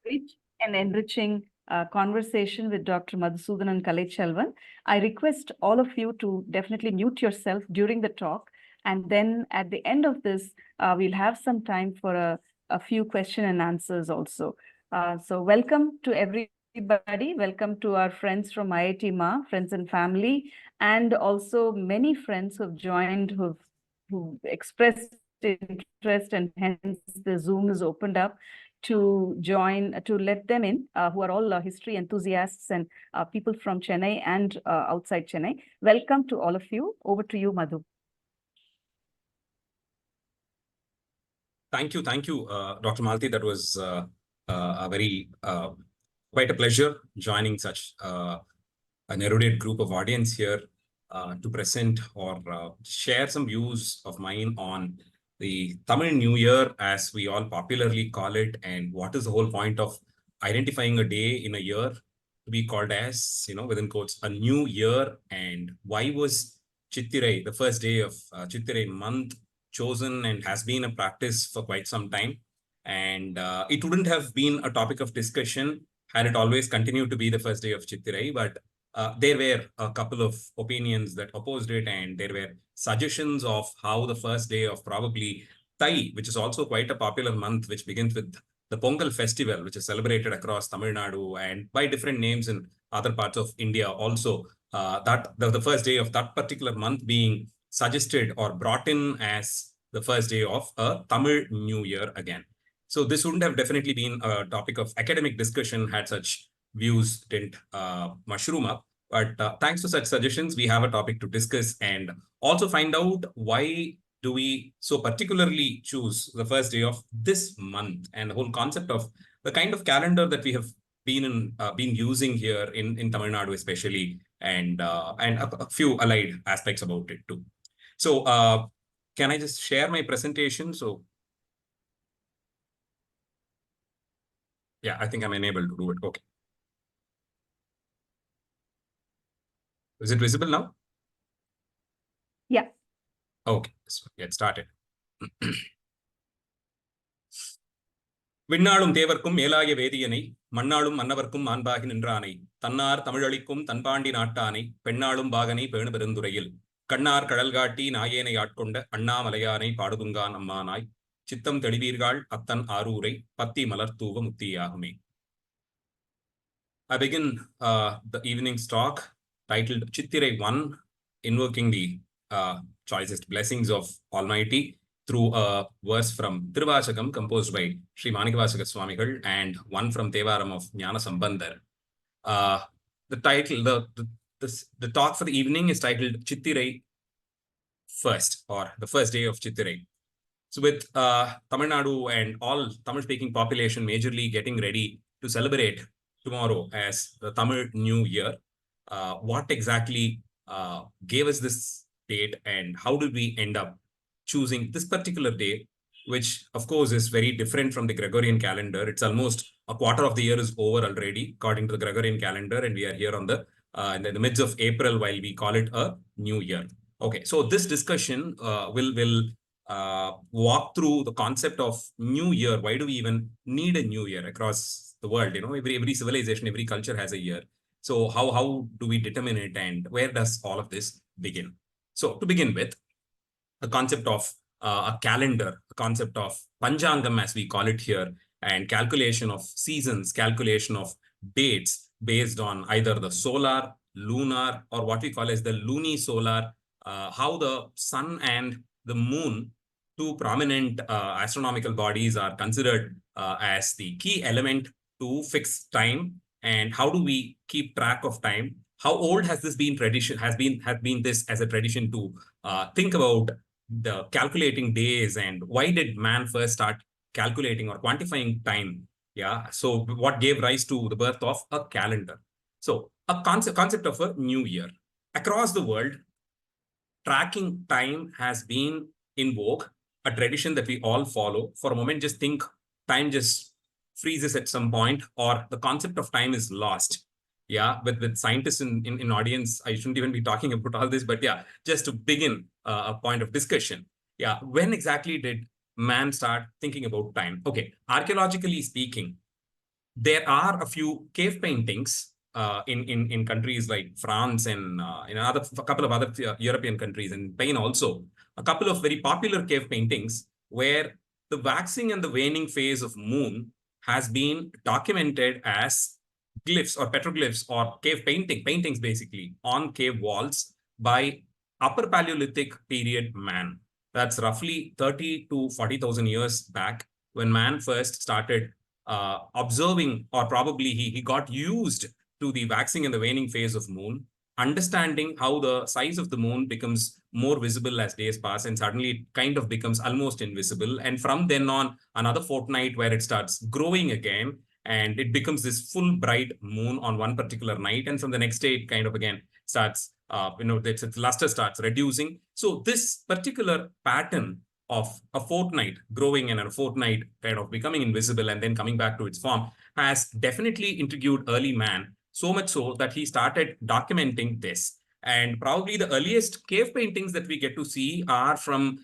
rich and enriching conversation with Dr. Madhusudhan and Kalaichelvan. I request all of you to definitely mute yourself during the talk. And then at the end of this, we'll have some time for a few question and answers also. So welcome to everybody. Welcome to our friends from IITMAA, friends and family, and also many friends who've joined, who've expressed interest, and hence the Zoom is opened up to join, to let them in, who are all history enthusiasts and people from Chennai and outside Chennai. Welcome to all of you. Over to you, Madhu. Thank you, Dr. Malti. That was a very quite a pleasure joining such an erudite group of audience here to present or share some views of mine on the Tamil New Year, as we all popularly call it, and what is the whole point of identifying a day in a year to be called as, within quotes, a new year, and why was Chittirai, the first day of Chittirai month, chosen and has been a practice for quite some time. And it wouldn't have been a topic of discussion had it always continued to be the first day of Chittirai, but there were a couple of opinions that opposed it, and there were suggestions of how the first day of probably Thai, which is also quite a popular month, which begins with the Pongal festival, which is celebrated across Tamil Nadu and by different names in other parts of India also, that the first day of that particular month being suggested or brought in as the first day of a Tamil New Year again. So this wouldn't have definitely been a topic of academic discussion had such views didn't mushroom up. But thanks to such suggestions, we have a topic to discuss and also find out why do we so particularly choose the first day of this month, and the whole concept of the kind of calendar that we have been using here in Tamil Nadu especially, and a few allied aspects about it too. So can I just share my presentation? So yeah, I think I'm enabled to do it. Okay. Is it visible now? Yeah. Okay, so get started. விண்ணாளும் தேவர்க்கும் மேலாய வேதியனை மண்ணாளும் மன்னவர்க்கும் மாண்பாகி நின்றானை தன்னார் தமிழளிக்கும் தன்பாண்டி நாட்டானை பெண்ணாளும் பாகனை பேணு பெருந்துறையில் கண்ணார் கடல் காட்டி நாயேனை ஆட்கொண்ட அண்ணாமலையானை பாடுதுங்கான் அம்மானாய் சித்தம் தெளிவீர்கள் அத்தன் ஆரூரை பத்தி மலர் தூவ முத்தியாகுமே. I begin the evening's talk titled Chittirai 1, invoking the choicest blessings of Almighty through a verse from Tiruvachakam composed by Sri Manikavachaka Swamigal and one from Tevaram of Jnana Sambandar. The title, the talk for the evening is titled Chittirai First, or the first day of Chittirai. So with Tamil Nadu and all Tamil-speaking population majorly getting ready to celebrate tomorrow as the Tamil New Year, what exactly gave us this date, and how did we end up choosing this particular day, which of course is very different from the Gregorian calendar. It's almost a quarter of the year is over already according to the Gregorian calendar, and we are here on the in the midst of April while we call it a new year. Okay, so this discussion will walk through the concept of new year. Why do we even need a new year across the world? Every civilization, every culture has a year. So how do we determine it, and where does all of this begin? So to begin with, the concept of a calendar, the concept of Panchangam as we call it here, and calculation of seasons, calculation of dates based on either the solar, lunar, or what we call as the lunisolar, how the sun and the moon, two prominent astronomical bodies, are considered as the key element to fix time, and how do we keep track of time? How old has this been tradition? Has been this as a tradition to think about the calculating days, and why did man first start calculating or quantifying time? Yeah, so what gave rise to the birth of a calendar? So a concept of a new year across the world. Tracking time has been in vogue, a tradition that we all follow. For a moment, just think time just freezes at some point, or the concept of time is lost. Yeah, with scientists in audience, I shouldn't even be talking about all this, but yeah, just to begin a point of discussion. Yeah, when exactly did man start thinking about time? Okay, archaeologically speaking, there are a few cave paintings in countries like France and in a couple of other European countries, and Spain also, a couple of very popular cave paintings where the waxing and the waning phase of moon has been documented as glyphs or petroglyphs or cave paintings basically on cave walls by Upper Paleolithic period man. That's roughly 30 to 40,000 years back when man first started observing, or probably he got used to the waxing and the waning phase of moon, understanding how the size of the moon becomes more visible as days pass, and suddenly it kind of becomes almost invisible. And from then on, another fortnight where it starts growing again, and it becomes this full bright moon on one particular night. And from the next day, it kind of again starts, its luster starts reducing. So this particular pattern of a fortnight growing and a fortnight kind of becoming invisible and then coming back to its form has definitely intrigued early man, so much so that he started documenting this. And probably the earliest cave paintings that we get to see are from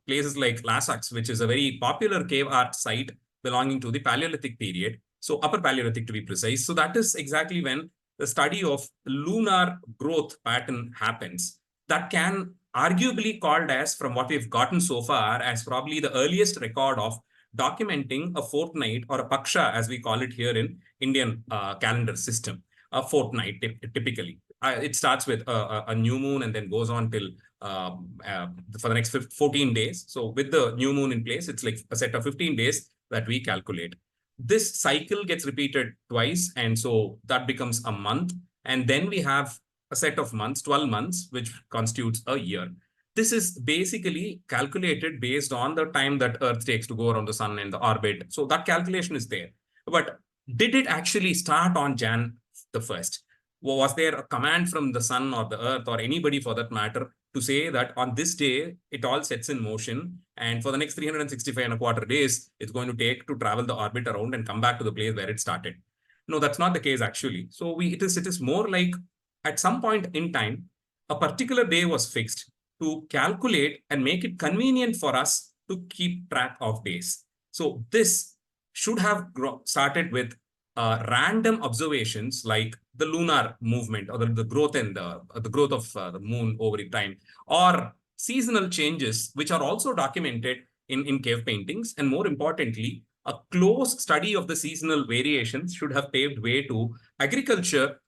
places like Lascaux, which is a very popular cave art site belonging to the Paleolithic period. So Upper Paleolithic to be precise. So that is exactly when the study of lunar growth pattern happens. That can arguably called as, from what we've gotten so far, as probably the earliest record of documenting a fortnight, or a paksha as we call it here in Indian calendar system, a fortnight typically. It starts with a new moon and then goes on till for the next 14 days. So with the new moon in place, it's like a set of 15 days that we calculate. This cycle gets repeated twice, and so that becomes a month. And then we have a set of months, 12 months, which constitutes a year. This is basically calculated based on the time that Earth takes to go around the sun and the orbit. So that calculation is there. But did it actually start on Jan the 1st? Was there a command from the sun or the Earth or anybody for that matter to say that on this day, it all sets in motion, and for the next 365 and a quarter days, it's going to take to travel the orbit around and come back to the place where it started? No, that's not the case actually. So it is more like, at some point in time, a particular day was fixed to calculate and make it convenient for us to keep track of days. So this should have started with random observations like the lunar movement, or the growth and the growth of the moon over time, or seasonal changes, which are also documented in cave paintings. And more importantly, a close study of the seasonal variations should have paved way to agriculture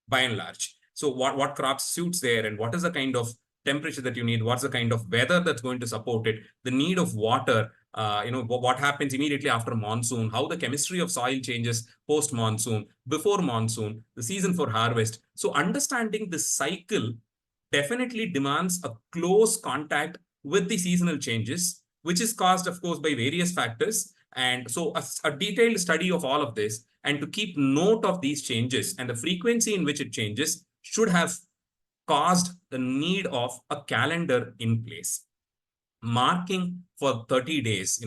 by and large. So what crops suits there, and what is the kind of temperature that you need, what's the kind of weather that's going to support it, the need of water, what happens immediately after monsoon, how the chemistry of soil changes post monsoon, before monsoon, the season for harvest. So understanding this cycle definitely demands a close contact with the seasonal changes, which is caused, of course, by various factors. And so a detailed study of all of this, and to keep note of these changes and the frequency in which it changes, should have caused the need of a calendar in place. Marking for 30 days,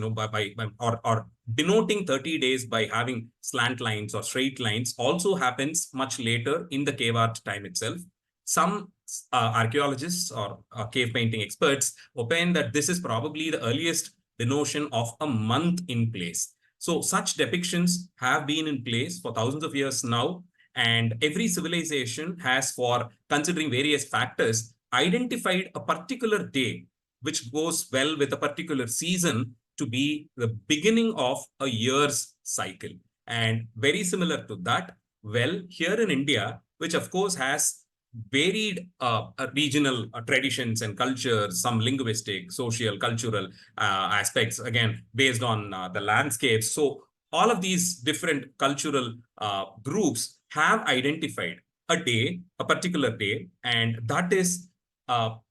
or denoting 30 days by having slant lines or straight lines also happens much later in the cave art time itself. Some archaeologists or cave painting experts opine that this is probably the earliest denotion of a month in place. So such depictions have been in place for thousands of years now, and every civilization has, for considering various factors, identified a particular day which goes well with a particular season to be the beginning of a year's cycle. And very similar to that, well, here in India, which of course has varied regional traditions and cultures, some linguistic, social, cultural aspects, again, based on the landscapes. So all of these different cultural groups have identified a day, a particular day, and that is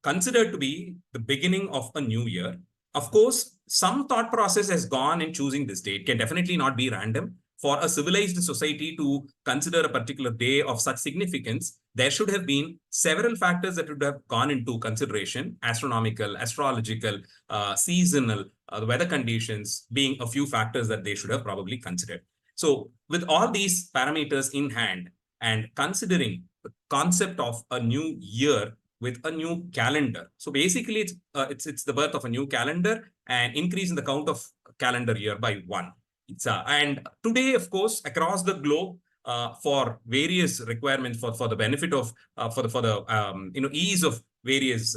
considered to be the beginning of a new year. Of course, some thought process has gone in choosing this date. It can definitely not be random. For a civilized society to consider a particular day of such significance, there should have been several factors that would have gone into consideration: astronomical, astrological, seasonal, the weather conditions being a few factors that they should have probably considered. So with all these parameters in hand, and considering the concept of a new year with a new calendar. So basically, it's the birth of a new calendar and increase in the count of calendar year by 1. And today, of course, across the globe, for various requirements for the benefit of for the ease of various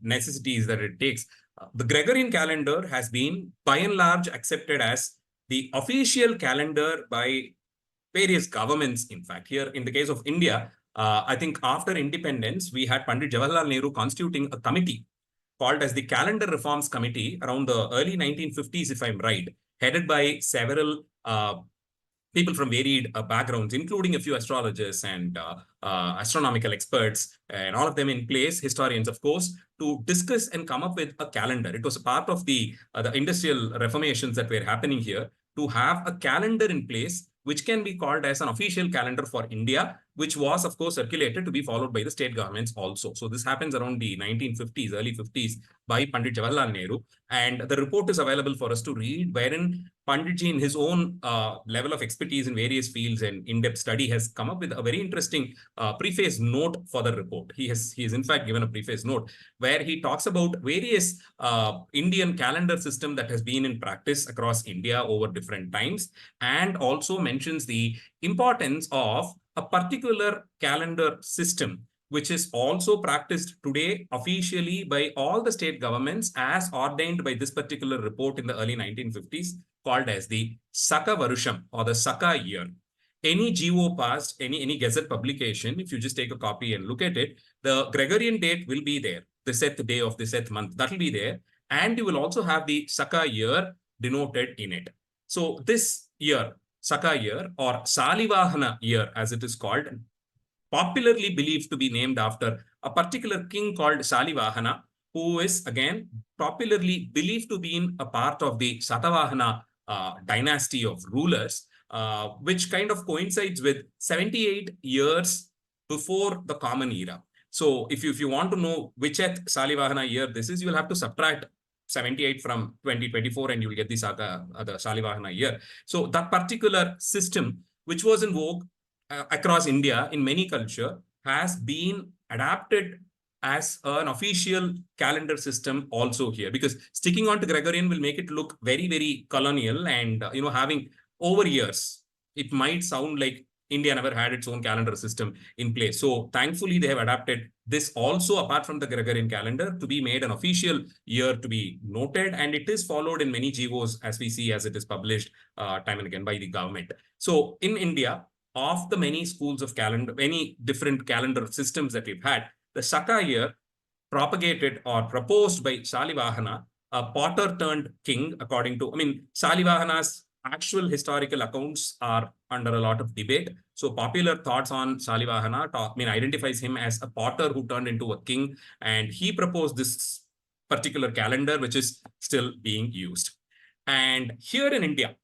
necessities that it takes, the Gregorian calendar has been by and large accepted as the official calendar by various governments. In fact, here in the case of India, I think after independence, we had Pandit Jawaharlal Nehru constituting a committee called as the Calendar Reforms Committee around the early 1950s, if I'm right, headed by several people from varied backgrounds, including a few astrologers and astronomical experts, and all of them in place, historians, of course, to discuss and come up with a calendar. It was a part of the industrial reformations that were happening here to have a calendar in place, which can be called as an official calendar for India, which was, of course, circulated to be followed by the state governments also. So this happens around the 1950s, early 50s by Pandit Jawaharlal Nehru. And the report is available for us to read, wherein Panditji, in his own level of expertise in various fields and in-depth study, has come up with a very interesting preface note for the report. He has in fact given a preface note where he talks about various Indian calendar system that has been in practice across India over different times, and also mentions the importance of a particular calendar system which is also practiced today officially by all the state governments as ordained by this particular report in the early 1950s, called as the Saka Varusham or the Saka year. Any GO passed, any gazette publication, if you just take a copy and look at it, the Gregorian date will be there, the set day of the set month, that will be there. And you will also have the Saka year denoted in it. So this year, Saka year or Salivahana year, as it is called, popularly believed to be named after a particular king called Salivahana, who is again popularly believed to be in a part of the Satavahana dynasty of rulers, which kind of coincides with 78 years before the Common Era. So if you want to know which Salivahana year this is, you will have to subtract 78 from 2024 and you will get the Salivahana year. So that particular system, which was in vogue across India in many culture, has been adapted as an official calendar system also here, because sticking on to Gregorian will make it look very, very colonial and, having over years, it might sound like India never had its own calendar system in place. So thankfully, they have adapted this also, apart from the Gregorian calendar, to be made an official year to be noted. And it is followed in many GOs, as we see, as it is published time and again by the government. So in India, of the many schools of calendar, many different calendar systems that we've had, the Saka year, propagated or proposed by Salivahana, a potter turned king, according to, Salivahana's actual historical accounts are under a lot of debate. So popular thoughts on Salivahana identifies him as a potter who turned into a king, and he proposed this particular calendar, which is still being used. And here in India,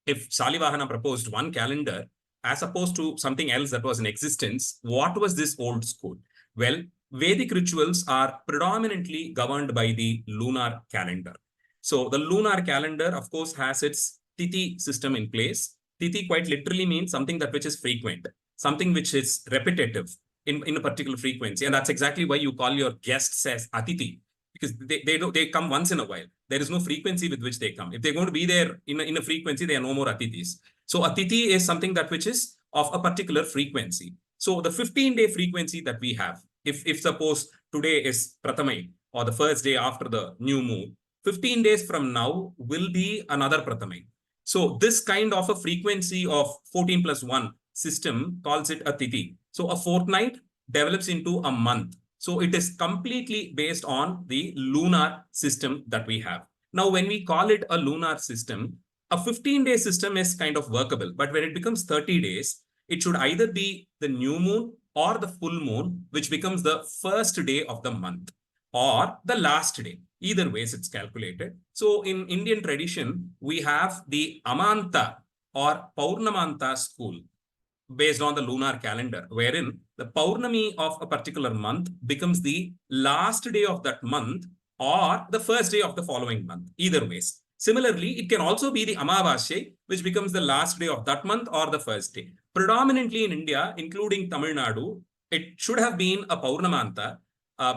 if Salivahana proposed one calendar, as opposed to something else that was in existence, what was this old school? Well, Vedic rituals are predominantly governed by the lunar calendar. So the lunar calendar, of course, has its Tithi system in place. Tithi quite literally means something that which is frequent, something which is repetitive in a particular frequency. And that's exactly why you call your guests as Atithi, because they come once in a while. There is no frequency with which they come. If they're going to be there in a frequency, they are no more Atithis. So Atithi is something that which is of a particular frequency. So the 15-day frequency that we have, if suppose today is Prathamai, or the first day after the new moon, 15 days from now will be another Prathamai. So this kind of a frequency of 14 plus 1 system calls it a Tithi. So a fortnight develops into a month. So it is completely based on the lunar system that we have. Now, when we call it a lunar system, a 15-day system is kind of workable. But when it becomes 30 days, it should either be the new moon or the full moon, which becomes the first day of the month, or the last day. Either ways, it's calculated. So in Indian tradition, we have the Amanta or Paurnamanta school based on the lunar calendar, wherein the Paurnami of a particular month becomes the last day of that month or the first day of the following month. Either ways. Similarly, it can also be the Amavasya, which becomes the last day of that month or the first day. Predominantly in India, including Tamil Nadu, it should have been a Paurnamanta,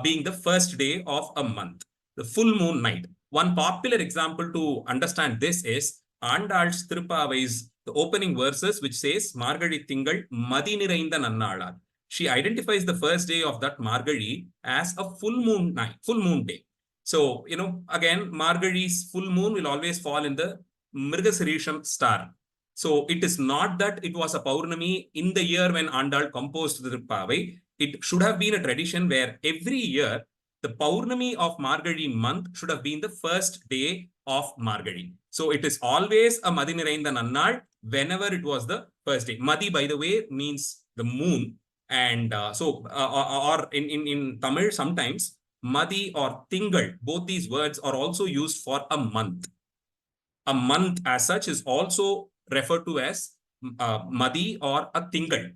being the first day of a month, the full moon night. One popular example to understand this is Andal's Thirupavai's the opening verses, which says Margari Tingal Madi Nirainda Nannalar. She identifies the first day of that Margari as a full moon night, full moon day. So, again, Margari's full moon will always fall in the Mrigasirisham star. So it is not that it was a Paurnami in the year when Andal composed the Thirupavai. It should have been a tradition where every year the Paurnami of Margari month should have been the first day of Margari. So it is always a Madi Nirainda Nannal whenever it was the first day. Madi, by the way, means the moon. And or in Tamil, sometimes Madi or Tingal, both these words are also used for a month. A month as such is also referred to as Madi or a Tingal.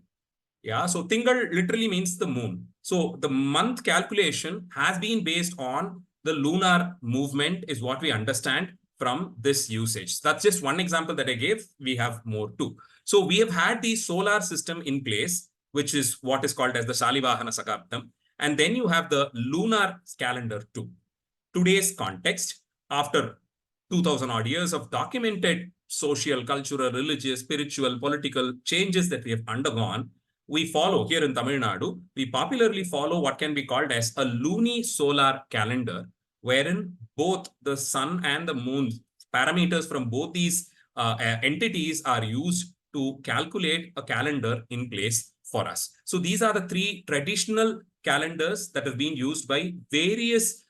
Yeah, so Tingal literally means the moon. So the month calculation has been based on the lunar movement is what we understand from this usage. That's just one example that I gave. We have more too. So we have had the solar system in place, which is what is called as the Salivahana Sakaptam. And then you have the lunar calendar too. Today's context, after 2000 odd years of documented social, cultural, religious, spiritual, political changes that we have undergone, we follow here in Tamil Nadu, we popularly follow what can be called as a luni-solar calendar, wherein both the sun and the moon parameters from both these entities are used to calculate a calendar in place for us. So these are the three traditional calendars that have been used by various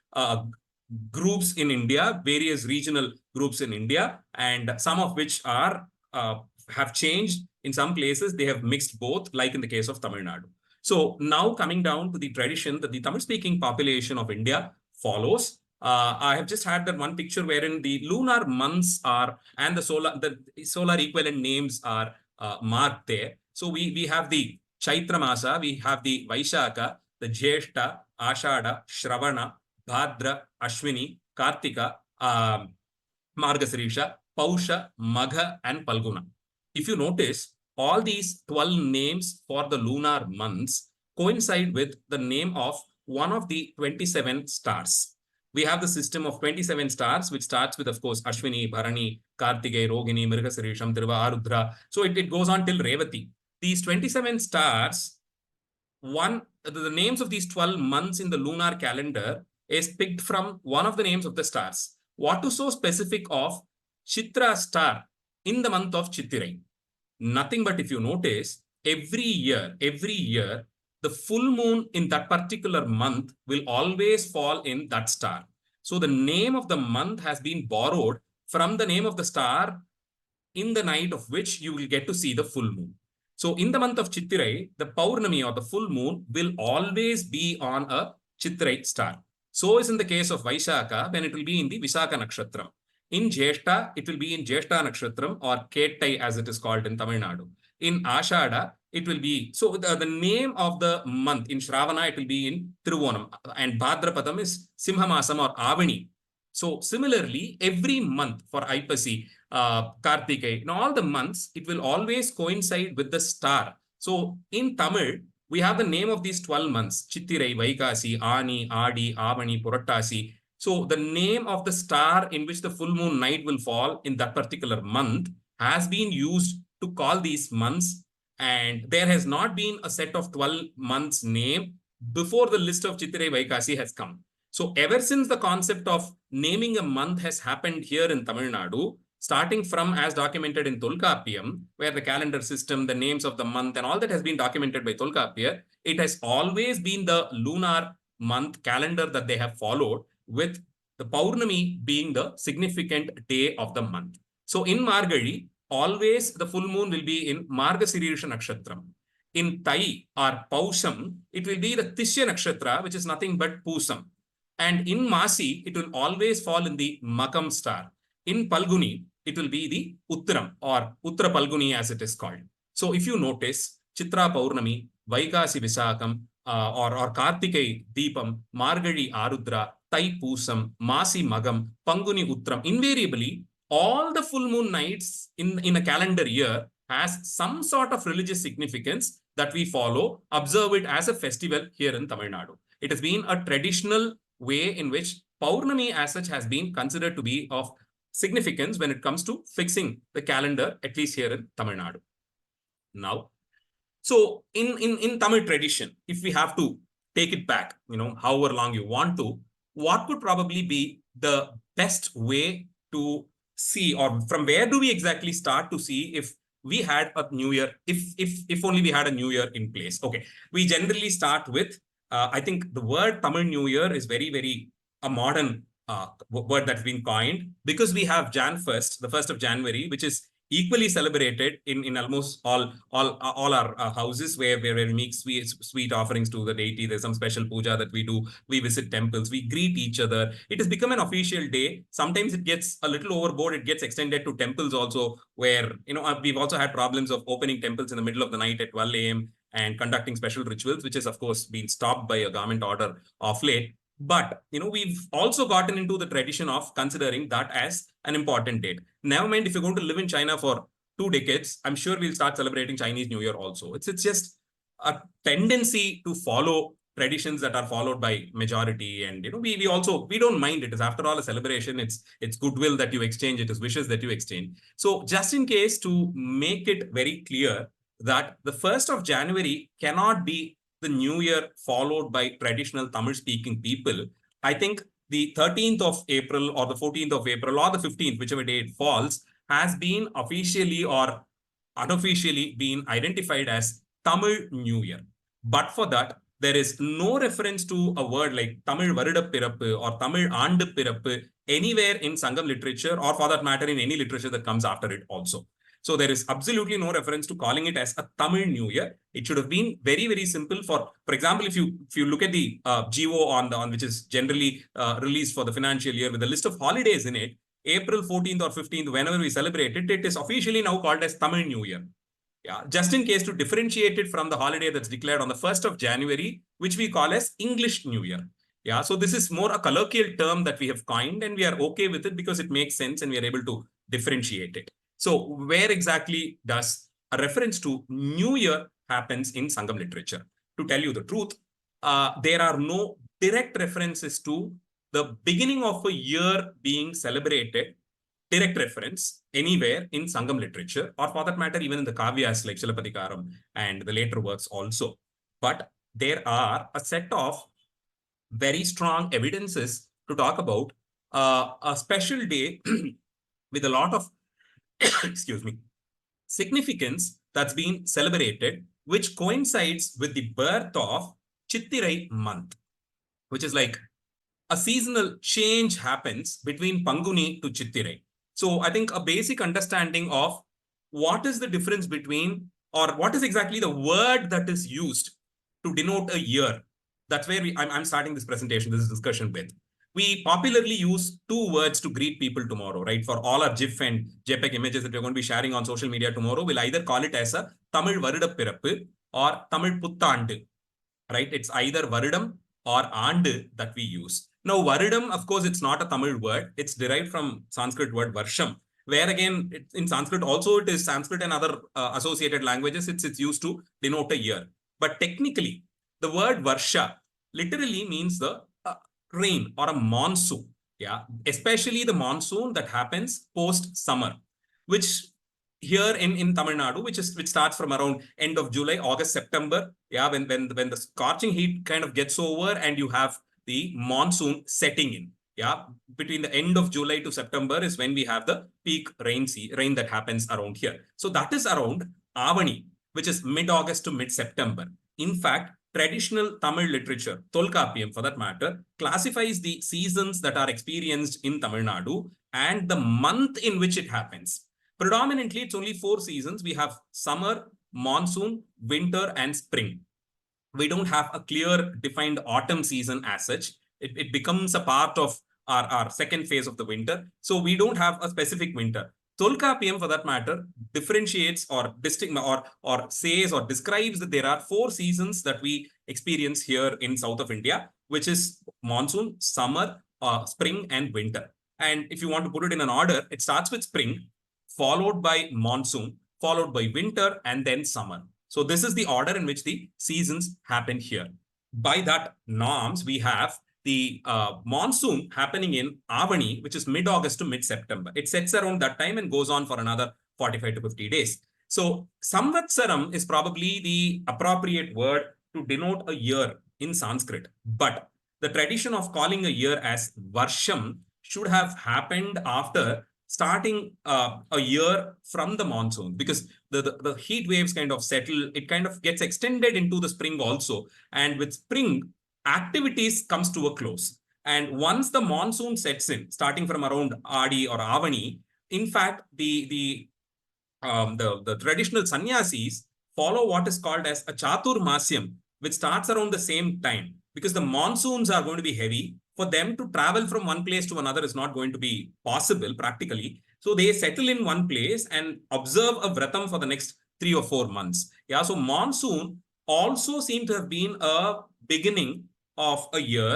groups in India, various regional groups in India, and some of which are have changed. In some places, they have mixed both, like in the case of Tamil Nadu. So now coming down to the tradition that the Tamil-speaking population of India follows, I have just had that one picture wherein the lunar months are and the solar equivalent names are marked there. So we have the Chaitra Masa, we have the Vaishaka, the Jeshta, Ashada, Shravana, Bhadra, Ashwini, Kartika, Margasirisha, Pausha, Magha, and Palguna. If you notice, all these 12 names for the lunar months coincide with the name of one of the 27 stars. We have the system of 27 stars, which starts with, of course, Ashwini, Bharani, Kartike, Rogini, Mrigasirisham, Dhruva, Arudra. So it goes on till Revati. These 27 stars, the names of these 12 months in the lunar calendar is picked from one of the names of the stars. What is so specific of Chitra star in the month of Chittirai? Nothing but if you notice, every year, the full moon in that particular month will always fall in that star. So the name of the month has been borrowed from the name of the star in the night of which you will get to see the full moon. So in the month of Chittirai, the Paurnami or the full moon will always be on a Chittirai star. So is in the case of Vaishaka, when it will be in the Visakha Nakshatram. In Jeshta, it will be in Jeshta Nakshatram or Kettai as it is called in Tamil Nadu. In Ashada, it will be, so the name of the month in Shravana, it will be in Tiruvonam, and Bhadrapadam is Simhamasam or Avani. So similarly, every month for Aipasi, Kartike, in all the months, it will always coincide with the star. So in Tamil, we have the name of these 12 months, Chittirai, Vaikasi, Ani, Adi, Avani, Purattasi. So the name of the star in which the full moon night will fall in that particular month has been used to call these months. And there has not been a set of 12 months name before the list of Chittirai Vaikasi has come. So ever since the concept of naming a month has happened here in Tamil Nadu, starting from as documented in Tolkapiyam, where the calendar system, the names of the month and all that has been documented by Tolkapiyar, it has always been the lunar month calendar that they have followed, with the Paurnami being the significant day of the month. So in Margari, always the full moon will be in Margasirisha Nakshatram. In Tai or Pausham, it will be the Tishya Nakshatra, which is nothing but Pusam. And in Masi, it will always fall in the Makam star. In Palguni, it will be the Uttaram or Uttara Palguni as it is called. So if you notice, Chitra Paurnami, Vaikasi Visakam, or Kartikai Deepam, Margari Arudra, Tai Pusam, Masi Magam, Panguni Uttram, invariably, all the full moon nights in a calendar year has some sort of religious significance that we follow, observe it as a festival here in Tamil Nadu. It has been a traditional way in which Paurnami as such has been considered to be of significance when it comes to fixing the calendar, at least here in Tamil Nadu. Now, so in Tamil tradition, if we have to take it back, however long you want to, what could probably be the best way to see, or from where do we exactly start to see if we had a new year, if only we had a new year in place? Okay, we generally start with, I think the word Tamil New Year is very, very a modern word that's been coined, because we have Jan 1st, the 1st of January, which is equally celebrated in almost all our houses, where we make sweet offerings to the deity. There's some special puja that we do. We visit temples. We greet each other. It has become an official day. Sometimes it gets a little overboard. It gets extended to temples also, where we've also had problems of opening temples in the middle of the night at 12 a.m. and conducting special rituals, which has of course been stopped by a government order of late. But we've also gotten into the tradition of considering that as an important date. Never mind if you're going to live in China for 2 decades, I'm sure we'll start celebrating Chinese New Year also. It's just a tendency to follow traditions that are followed by majority, and we don't mind it. Is after all a celebration. It's goodwill that you exchange. It is wishes that you exchange. So just in case, to make it very clear that the 1st of January cannot be the new year followed by traditional Tamil speaking people, I think the 13th of April or the 14th of April or the 15th, whichever day it falls, has been officially or unofficially been identified as Tamil New Year. But for that, there is no reference to a word like Tamil Varida Pirappu or Tamil Aandu Pirappu anywhere in Sangam literature, or for that matter in any literature that comes after it also. So there is absolutely no reference to calling it as a Tamil New Year. It should have been very, very simple. For example, if you look at the GO on which is generally released for the financial year with a list of holidays in it, April 14th or 15th, whenever we celebrate it, it is officially now called as Tamil New Year. Yeah, just in case to differentiate it from the holiday that's declared on the 1st of January, which we call as English New Year. Yeah, so this is more a colloquial term that we have coined, and we are okay with it because it makes sense and we are able to differentiate it. So where exactly does a reference to New Year happens in Sangam literature? To tell you the truth, there are no direct references to the beginning of a year being celebrated, direct reference anywhere in Sangam literature, or for that matter, even in the Kavyas like Shilapatikaram and the later works also. But there are a set of very strong evidences to talk about a special day with a lot of excuse me, significance that's been celebrated, which coincides with the birth of Chittirai month, which is like a seasonal change happens between Panguni to Chittirai. So I think a basic understanding of what is the difference between, or what is exactly the word that is used to denote a year. That's where I'm starting this presentation, this discussion with. We popularly use 2 words to greet people tomorrow, right? For all our GIF and JPEG images that we're going to be sharing on social media tomorrow, we'll either call it as a Tamil Varida Pirappu or Tamil Puttandu, right? It's either Varudam or Aandu that we use. Now, Varudam, of course, it's not a Tamil word. It's derived from Sanskrit word Varsham, where again, in Sanskrit also, it is Sanskrit and other associated languages. It's used to denote a year. But technically, the word Varsha literally means the rain or a monsoon. Yeah, especially the monsoon that happens post-summer, which here in Tamil Nadu, which starts from around end of July, August, September. Yeah, when the scorching heat kind of gets over and you have the monsoon setting in. Yeah, between the end of July to September is when we have the peak rain that happens around here. So that is around Avani, which is mid-August to mid-September. In fact, traditional Tamil literature, Tolkappiyam for that matter, classifies the seasons that are experienced in Tamil Nadu and the month in which it happens. Predominantly, it's only 4 seasons. We have summer, monsoon, winter, and spring. We don't have a clear defined autumn season as such. It becomes a part of our second phase of the winter. So we don't have a specific winter. Tolkappiyam, for that matter, differentiates or says or describes that there are 4 seasons that we experience here in south of India, which is monsoon, summer, spring, and winter. And if you want to put it in an order, it starts with spring, followed by monsoon, followed by winter, and then summer. So this is the order in which the seasons happen here. By that norms, we have the monsoon happening in Avani, which is mid-August to mid-September. It sets around that time and goes on for another 45 to 50 days. So Samvatsaram is probably the appropriate word to denote a year in Sanskrit. But the tradition of calling a year as Varsham should have happened after starting a year from the monsoon, because the heat waves kind of settle, it kind of gets extended into the spring also. And with spring, activities comes to a close. And once the monsoon sets in, starting from around Adi or Avani, in fact, the traditional sannyasis follow what is called as a Chaturmasyam, which starts around the same time, because the monsoons are going to be heavy. For them to travel from one place to another is not going to be possible practically. So they settle in one place and observe a vratam for the next 3 or 4 months. Yeah, so monsoon also seemed to have been a beginning of a year,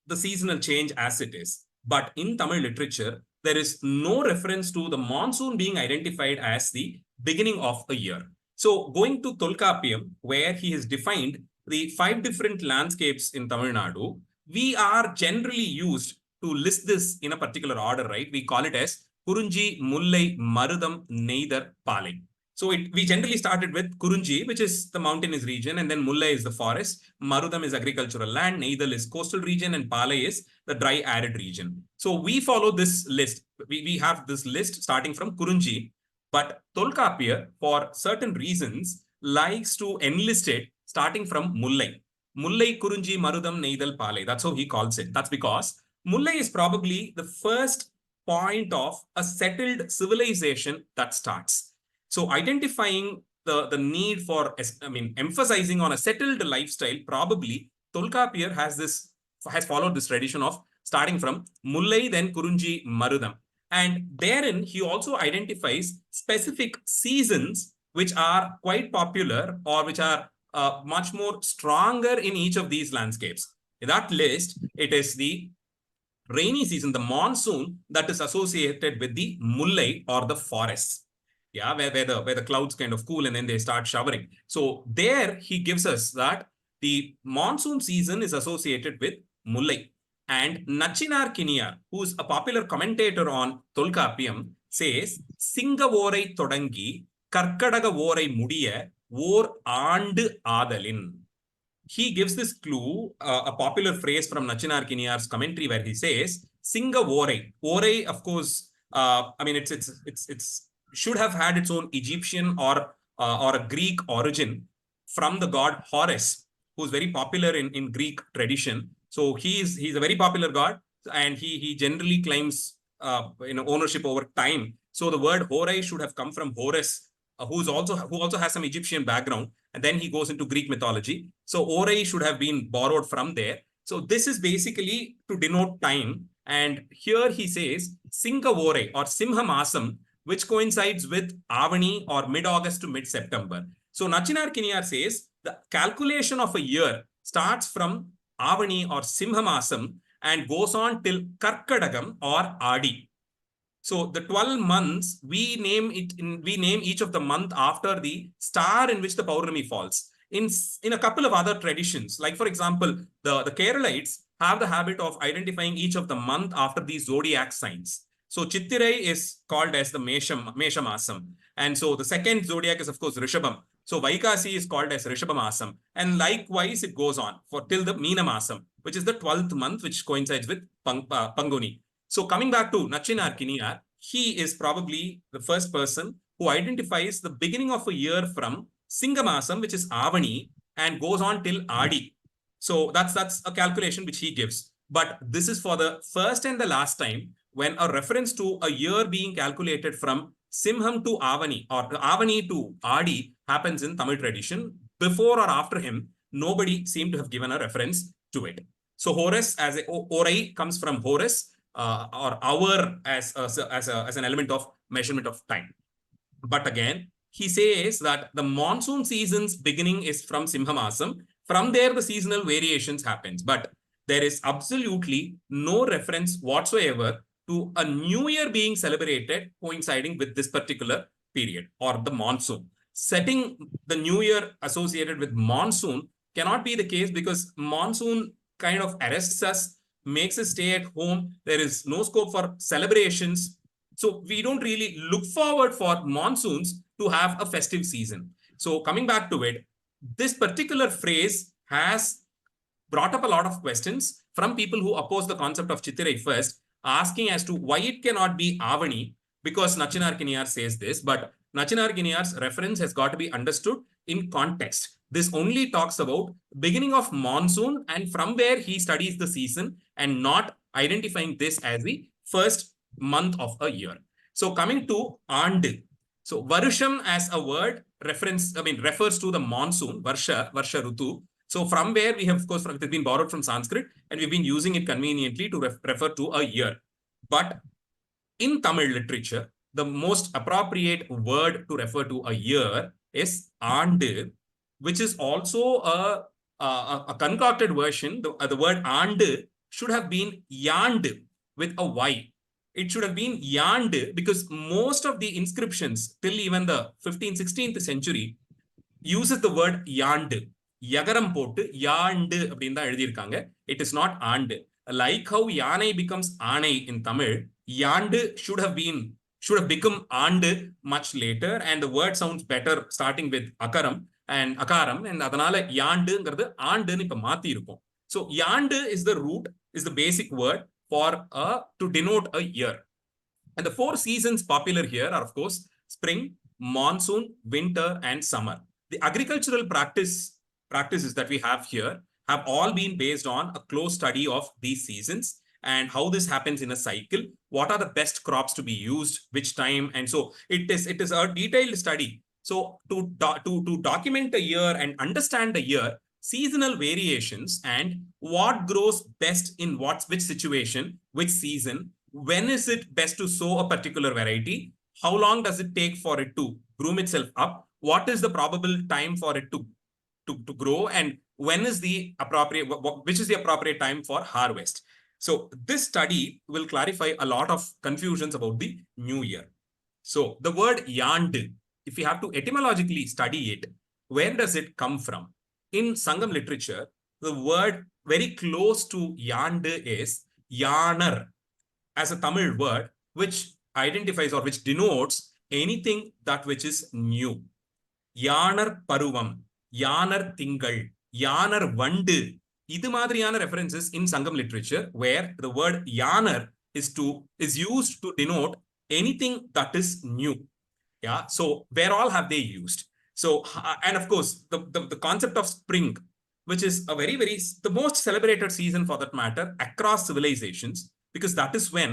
the seasonal change as it is. But in Tamil literature, there is no reference to the monsoon being identified as the beginning of a year. So going to Tolkappiyam, where he has defined the 5 different landscapes in Tamil Nadu, we are generally used to list this in a particular order, right? We call it as Kurunji, Mullai, Marudam, Neidar, Palai. So we generally started with Kurunji, which is the mountainous region, and then Mullai is the forest, Marudam is agricultural land, Neidal is coastal region, and Palai is the dry arid region. So we follow this list. We have this list starting from Kurunji, but Tolkappiyar, for certain reasons, likes to enlist it starting from Mullai. Mullai, Kurunji, Marudam, Neidal, Palai. That's how he calls it. That's because Mullai is probably the first point of a settled civilization that starts. So identifying the need for, emphasizing on a settled lifestyle, probably Tolkappiyar has followed this tradition of starting from Mullai, then Kurunji, Marudam. And therein, he also identifies specific seasons which are quite popular or which are much more stronger in each of these landscapes. In that list, it is the rainy season, the monsoon, that is associated with the Mullai or the forests. Yeah, where the clouds kind of cool and then they start showering. So there he gives us that the monsoon season is associated with Mullai. And Nachinar Kiniyar, who's a popular commentator on Tolkappiyam, says, Singa vorai thodangi, Karkadaga vorai mudiya, vor aandu adalin. He gives this clue, a popular phrase from Nachinar Kiniyar's commentary, where he says, Singa vorai. Vorai, of course, it's should have had its own Egyptian or a Greek origin from the god Horus, who's very popular in Greek tradition. So he's a very popular god, and he generally claims ownership over time. So the word Horai should have come from Horus, who also has some Egyptian background, and then he goes into Greek mythology. So Horai should have been borrowed from there. So this is basically to denote time. And here he says Singa Vorai or Simha Masam, which coincides with Avani or mid-August to mid-September. So Nachinar Kiniyar says the calculation of a year starts from Avani or Simha Masam and goes on till Karkadagam or Adi. So the 12 months, we name each of the month after the star in which the Paurnami falls. In a couple of other traditions, like for example, the Keralites have the habit of identifying each of the month after these zodiac signs. So Chittirai is called as the Mesha Masam. And so the second zodiac is of course Rishabham. So Vaikasi is called as Rishabha Masam. And likewise, it goes on till the Meena Masam, which is the 12th month, which coincides with Panguni. So coming back to Nachinar Kiniyar, he is probably the first person who identifies the beginning of a year from Singamasam, which is Avani, and goes on till Adi. So that's a calculation which he gives. But this is for the first and the last time when a reference to a year being calculated from Simham to Avani or Avani to Adi happens in Tamil tradition. Before or after him, nobody seemed to have given a reference to it. So Horus as Orai comes from Horus, or hour as an element of measurement of time. But again, he says that the monsoon season's beginning is from Simhamasam. From there, the seasonal variations happens. But there is absolutely no reference whatsoever to a new year being celebrated coinciding with this particular period or the monsoon. Setting the new year associated with monsoon cannot be the case because monsoon kind of arrests us makes us stay at home. There is no scope for celebrations. So we don't really look forward for monsoons to have a festive season. So coming back to it, this particular phrase has brought up a lot of questions from people who oppose the concept of Chittirai first, asking as to why it cannot be Avani, because Nachinar Kiniyar says this, but Nachinar Kiniyar's reference has got to be understood in context. This only talks about beginning of monsoon and from where he studies the season, and not identifying this as the first month of a year. So coming to Andu. So Varusham as a word refers to the monsoon, Varsha Rutu. So from where we have, of course, it has been borrowed from Sanskrit, and we've been using it conveniently to refer to a year. But in Tamil literature, the most appropriate word to refer to a year is Aandu, which is also a concocted version. The word Aandu should have been Yand with a Y. It should have been Yand because most of the inscriptions till even the 15th, 16th century uses the word Yand. Yagaram போட்டு யாண்டு அப்படின்னு தான் எழுதியிருக்காங்க. It is not ஆண்டு. Like how யானை becomes ஆணை in Tamil, யாண்டு should have become ஆண்டு much later, and the word sounds better starting with akaram and அதனால யாண்டுங்கிறது ஆண்டுன்னு இப்ப மாத்தி இருக்கும். So யாண்டு is the root, is the basic word for to denote a year. And the 4 seasons popular here are, of course, spring, monsoon, winter, and summer. The agricultural practices that we have here have all been based on a close study of these seasons and how this happens in a cycle. What are the best crops to be used, which time, and so it is a detailed study. So to document a year and understand the year, seasonal variations and what grows best in which situation, which season, when is it best to sow a particular variety, how long does it take for it to groom itself up, what is the probable time for it to grow, and when is the appropriate, which is the appropriate time for harvest. So this study will clarify a lot of confusions about the new year. So the word yand, if we have to etymologically study it, where does it come from? In Sangam literature, the word very close to yand is yanar, as a Tamil word, which identifies or which denotes anything that which is new. Yanar paruvam, Yanar Tingal, Yanar Vandu. இது மாதிரியான references in Sangam literature where the word Yanar is used to denote anything that is new. Yeah. So where all have they used? So, and of course, the concept of spring, which is a the most celebrated season for that matter across civilizations, because that is when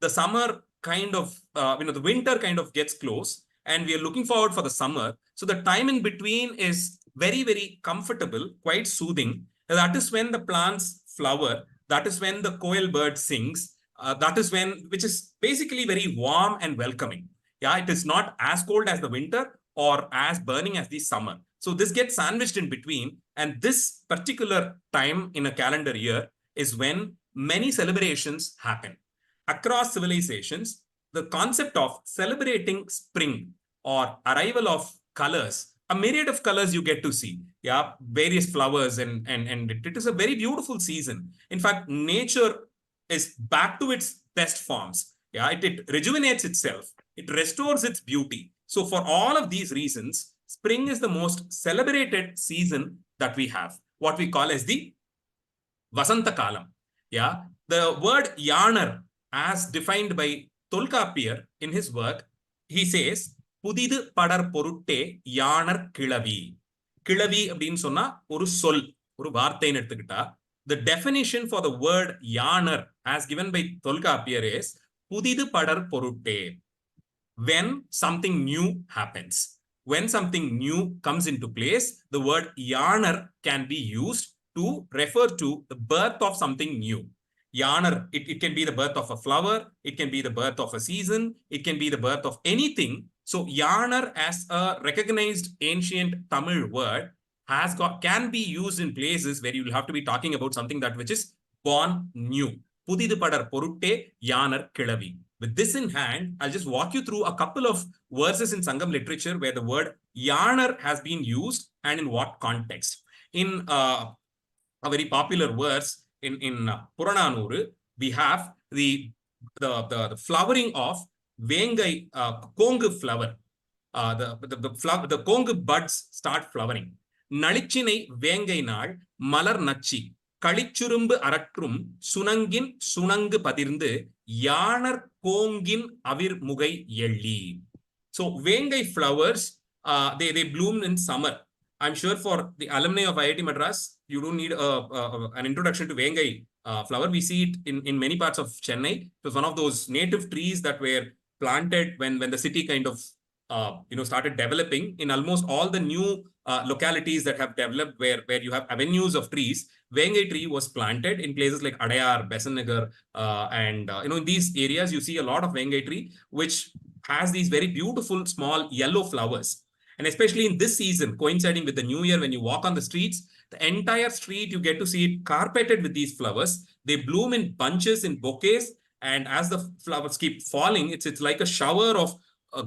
the summer kind of, the winter kind of gets close and we are looking forward for the summer. So the time in between is very comfortable, quite soothing. That is when the plants flower. That is when the koel bird sings. That is when, which is basically very warm and welcoming. Yeah, it is not as cold as the winter or as burning as the summer. So this gets sandwiched in between. And this particular time in a calendar year is when many celebrations happen. Across civilizations, the concept of celebrating spring or arrival of colors, a myriad of colors you get to see. Yeah, various flowers and it is a very beautiful season. In fact, nature is back to its best forms. Yeah, it rejuvenates itself. It restores its beauty. So for all of these reasons, spring is the most celebrated season that we have. What we call as the Vasanta Kalam. Yeah, the word yanar, as defined by Tolkappiyar in his work, he says, புதிது படர் பொருட்டே யானர் கிளவி. கிளவி அப்படின்னு சொன்னா ஒரு சொல், ஒரு வார்த்தைன்னு எடுத்துக்கிட்டா, the definition for the word yanar as given by Tolkappiyar is புதிது படர் பொருட்டே. When something new happens, when something new comes into place, the word yanar can be used to refer to the birth of something new. Yanar, it can be the birth of a flower, it can be the birth of a season, it can be the birth of anything. So yanar as a recognized ancient Tamil word can be used in places where you will have to be talking about something that which is born new. புதிது படர் பொருட்டே யானர் கிளவி. With this in hand, I'll just walk you through a couple of verses in Sangam literature where the word yanar has been used and in what context. In a very popular verse in Purananuru, we have the flowering of Vengai Kongu flower. The Kongu buds start flowering. Nalichine Vengai Nal, Malar Nachi, Kalichurumbu Aratrum, Sunangin, Sunangu Padirnde, Yanar Kongin Avir Mugai Yelli. So Vengai flowers, they bloom in summer. I'm sure for the alumni of IIT Madras, you don't need an introduction to Vengai flower. We see it in many parts of Chennai. It was one of those native trees that were planted when the city kind of started developing. In almost all the new localities that have developed where you have avenues of trees, Vengai tree was planted in places like Adayar, Besanagar, and in these areas you see a lot of Vengai tree, which has these very beautiful small yellow flowers. And especially in this season, coinciding with the new year, when you walk on the streets, the entire street, you get to see it carpeted with these flowers. They bloom in bunches, in bouquets. And as the flowers keep falling, it's like a shower of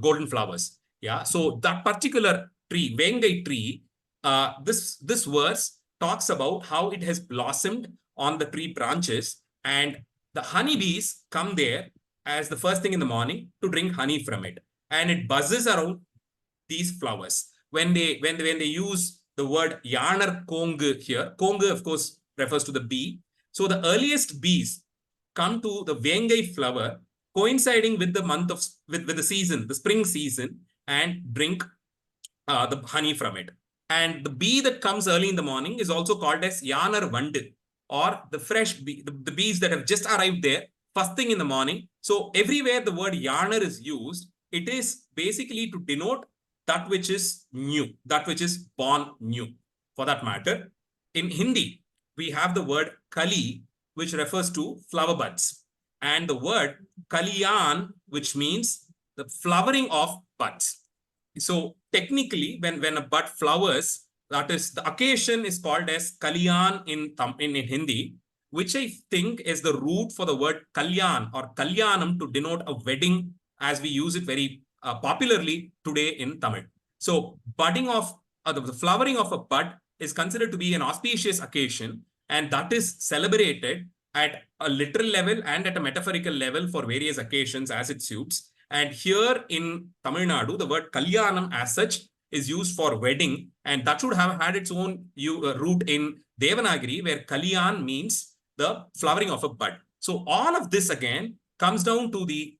golden flowers. Yeah. So that particular tree, Vengai tree, this verse talks about how it has blossomed on the tree branches, and the honeybees come there as the first thing in the morning to drink honey from it. And it buzzes around these flowers. When they use the word Yanar Kong here, Kong of course refers to the bee. So the earliest bees come to the Vengai flower coinciding with the month of with the season, the spring season, and drink the honey from it. And the bee that comes early in the morning is also called as Yanar Vandu, or the fresh bee, the bees that have just arrived there first thing in the morning. So everywhere the word Yanar is used, it is basically to denote that which is new, that which is born new. For that matter, in Hindi, we have the word Kali, which refers to flower buds, and the word Kalyan, which means the flowering of buds. So technically, when a bud flowers, that is, the occasion is called as Kalyan in Hindi, which I think is the root for the word Kalyan or Kalyanam to denote a wedding, as we use it very popularly today in Tamil. So budding of the flowering of a bud is considered to be an auspicious occasion, and that is celebrated at a literal level and at a metaphorical level for various occasions as it suits. And here in Tamil Nadu, the word Kalyanam as such is used for wedding, and that should have had its own root in Devanagari, where Kalyan means the flowering of a bud. So all of this again comes down to the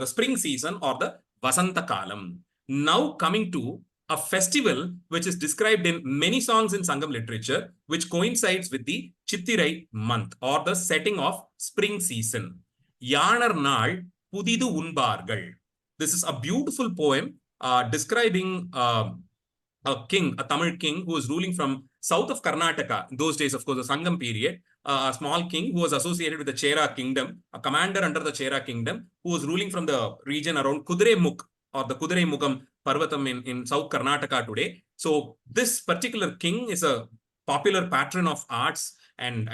spring season or the Vasanta Kalam. Now coming to a festival which is described in many songs in Sangam literature, which coincides with the Chittirai month or the setting of spring season. Yanar Naal Pudidu Unbargal. This is a beautiful poem describing a king, a Tamil king who was ruling from south of Karnataka. In those days, of course, the Sangam period, a small king who was associated with the Chera kingdom, a commander under the Chera kingdom, who was ruling from the region around Kudiremukh or the Kudiremukham Parvatam in South Karnataka today. So this particular king is a popular patron of arts and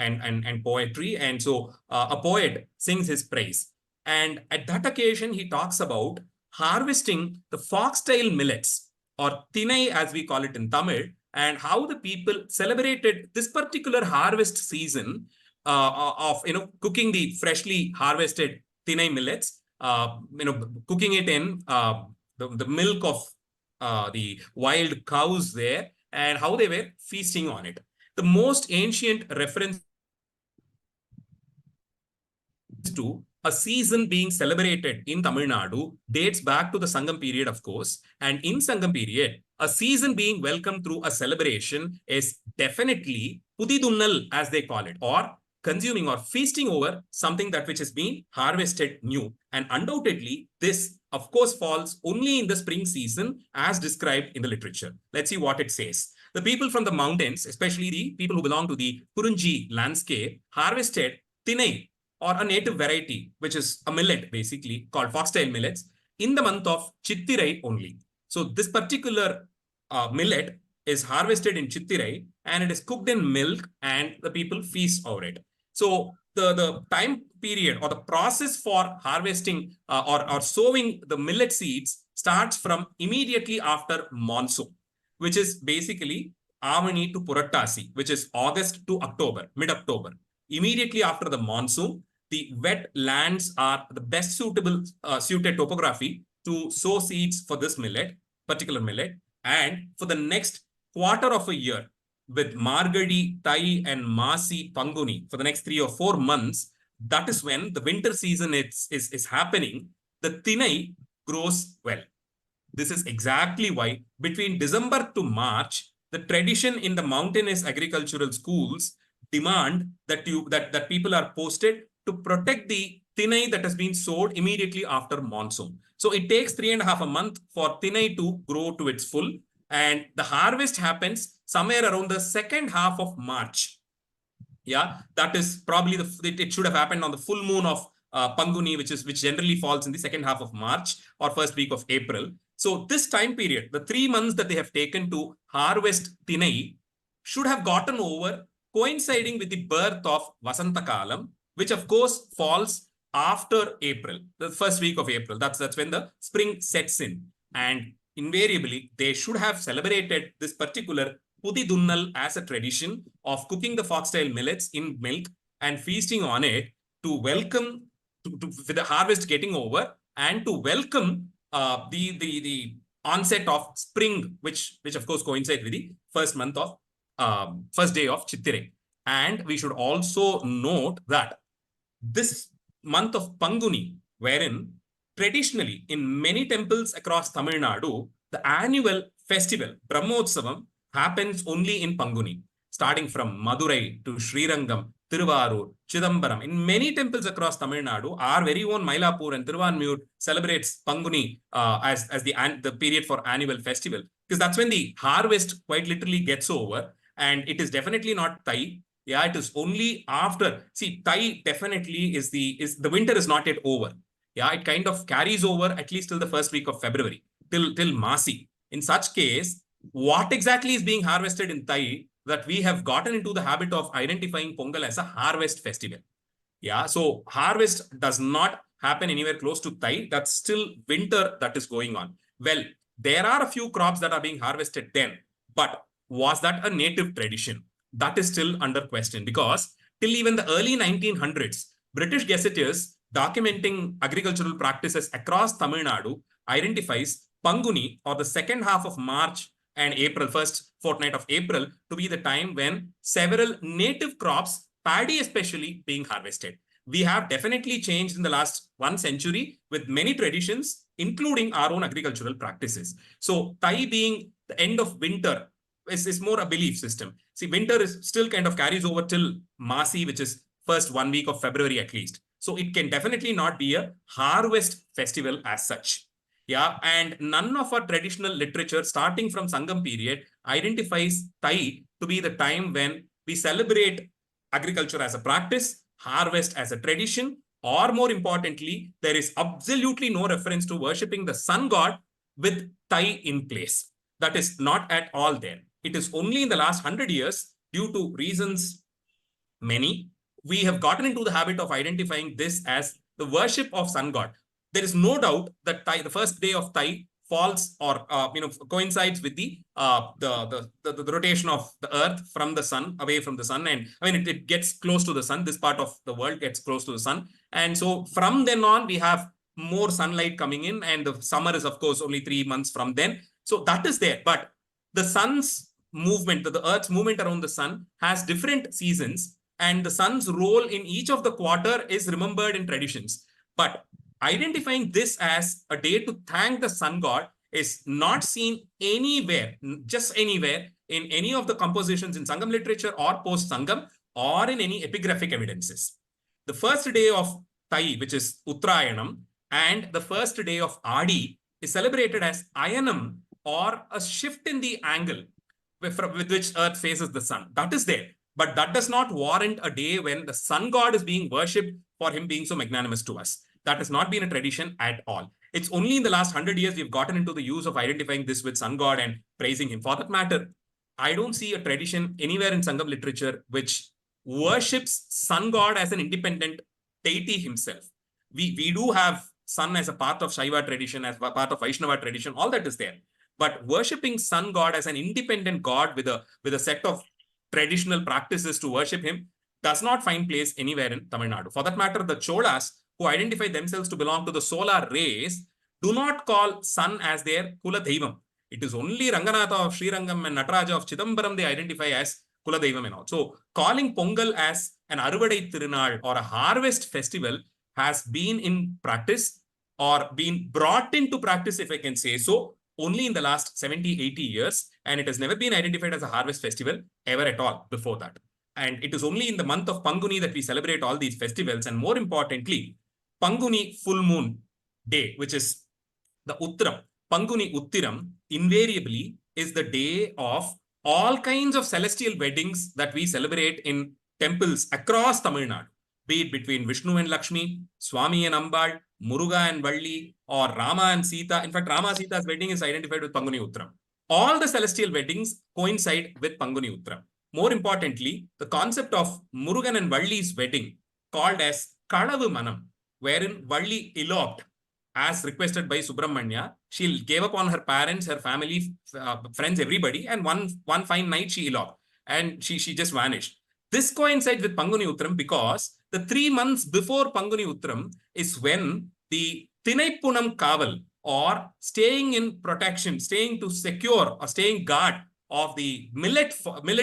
poetry. And so a poet sings his praise. And at that occasion, he talks about harvesting the foxtail millets, or Thinai as we call it in Tamil, and how the people celebrated this particular harvest season of cooking the freshly harvested Thinai millets, cooking it in the milk of the wild cows there, and how they were feasting on it. The most ancient reference to a season being celebrated in Tamil Nadu dates back to the Sangam period, of course. And in Sangam period, a season being welcomed through a celebration is definitely Pudidunnal, as they call it, or consuming or feasting over something that which has been harvested new. And undoubtedly, this, of course, falls only in the spring season as described in the literature. Let's see what it says. The people from the mountains, especially the people who belong to the Kurunji landscape, harvested Thinai, or a native variety, which is a millet basically called foxtail millets, in the month of Chittirai only. So this particular millet is harvested in Chittirai, and it is cooked in milk, and the people feast over it. So the time period or the process for harvesting or sowing the millet seeds starts from immediately after monsoon, which is basically Avani to Purattasi, which is August to October, mid-October. immediately after the monsoon. The wet lands are the best suited topography to sow seeds for this particular millet. And for the next quarter of a year, with Margadi, Tai, and Masi, Panguni, for the next 3 or 4 months, that is when the winter season is happening. The Tinai grows well. This is exactly why between December to March, the tradition in the mountainous agricultural schools demand that people are posted to protect the Tinai that has been sowed immediately after monsoon. So it takes 3.5 months for Tinai to grow to its full, and the harvest happens somewhere around the second half of March. Yeah, that is probably it should have happened on the full moon of Panguni, which generally falls in the second half of March or first week of April. So this time period, the 3 months that they have taken to harvest Tinai should have gotten over coinciding with the birth of Vasanta Kalam, which of course falls after April, the first week of April. That's when the spring sets in. And invariably, they should have celebrated this particular Pudi Dunnal as a tradition of cooking the foxtail millets in milk and feasting on it to welcome with the harvest getting over and to welcome the onset of spring, which of course coincides with the first day of Chittirai. And we should also note that this month of Panguni, wherein traditionally in many temples across Tamil Nadu, the annual festival, Brahmotsavam, happens only in Panguni, starting from Madurai to Srirangam, Tiruvarur, Chidambaram. In many temples across Tamil Nadu, our very own Mylapore and Tiruvanmiyur celebrates Panguni as the period for annual festival, because that's when the harvest quite literally gets over, and it is definitely not Tai. Yeah, it is only after. See, Tai definitely is the winter is not yet over. Yeah, it kind of carries over at least till the first week of February, till Masi. In such case, what exactly is being harvested in Tai that we have gotten into the habit of identifying Pongal as a harvest festival? Yeah, so harvest does not happen anywhere close to Tai. That's still winter that is going on. Well, there are a few crops that are being harvested then, but was that a native tradition? That is still under question, because till even the early 1900s, British gazetteers documenting agricultural practices across Tamil Nadu identifies Panguni, or the second half of March and April, first fortnight of April, to be the time when several native crops, paddy especially, being harvested. We have definitely changed in the last 1 century with many traditions, including our own agricultural practices. So Tai being the end of winter is more a belief system. See, winter is still kind of carries over till Masi, which is first 1 week of February at least. So it can definitely not be a harvest festival as such. Yeah, and none of our traditional literature, starting from Sangam period, identifies Tai to be the time when we celebrate agriculture as a practice, harvest as a tradition, or more importantly, there is absolutely no reference to worshipping the sun god with Tai in place. That is not at all there. It is only in the last 100 years, due to reasons many, we have gotten into the habit of identifying this as the worship of sun god. There is no doubt that Tai, the first day of Tai, falls or coincides with the rotation of the earth from the sun, away from the sun, and I mean it gets close to the sun. This part of the world gets close to the sun, and so from then on we have more sunlight coming in, and the summer is of course only 3 months from then. So that is there, but the sun's movement, the earth's movement around the sun, has different seasons, and the sun's role in each of the quarter is remembered in traditions. But identifying this as a day to thank the sun god is not seen anywhere, just anywhere, in any of the compositions in Sangam literature or post-Sangam, or in any epigraphic evidences. The first day of Tai, which is Uttarayanam, and the first day of Adi is celebrated as Ayanam, or a shift in the angle with which earth faces the sun. That is there. But that does not warrant a day when the sun god is being worshipped for him being so magnanimous to us. That has not been a tradition at all. It's only in the last 100 years we've gotten into the use of identifying this with sun god and praising him. For that matter, I don't see a tradition anywhere in Sangam literature which worships sun god as an independent deity himself. We do have sun as a part of Shaiva tradition, as a part of Vaishnava tradition, all that is there. But worshipping sun god as an independent god with a set of traditional practices to worship him, does not find place anywhere in Tamil Nadu. For that matter, the Cholas, who identify themselves to belong to the solar race, do not call sun as their Kula Deivam. It is only Ranganatha of Srirangam and Nataraja of Chidambaram they identify as Kula Deivam and all. So calling Pongal as an Aruvadai Tirunal or a harvest festival has been in practice or been brought into practice, if I can say so, only in the last 70, 80 years. And it has never been identified as a harvest festival ever at all before that. And it is only in the month of Panguni that we celebrate all these festivals. And more importantly, Panguni full moon day, which is the Uttram, Panguni Uttiram, invariably is the day of all kinds of celestial weddings that we celebrate in temples across Tamil Nadu, be it between Vishnu and Lakshmi, Swami and Ambal, Muruga and Valli, or Rama and Sita. In fact, Rama Sita's wedding is identified with Panguni Uttram. All the celestial weddings coincide with Panguni Uttram. More importantly, the concept of Murugan and Valli's wedding, called as Kalavu Manam, wherein Valli eloped as requested by Subramanya. She gave up on her parents, her family, friends, everybody, and one fine night she eloped and she just vanished. This coincides with Panguni Uttram because the 3 months before Panguni Uttram is when the Tinaipunam Kaval, or staying in protection, staying to secure or staying guard of the millet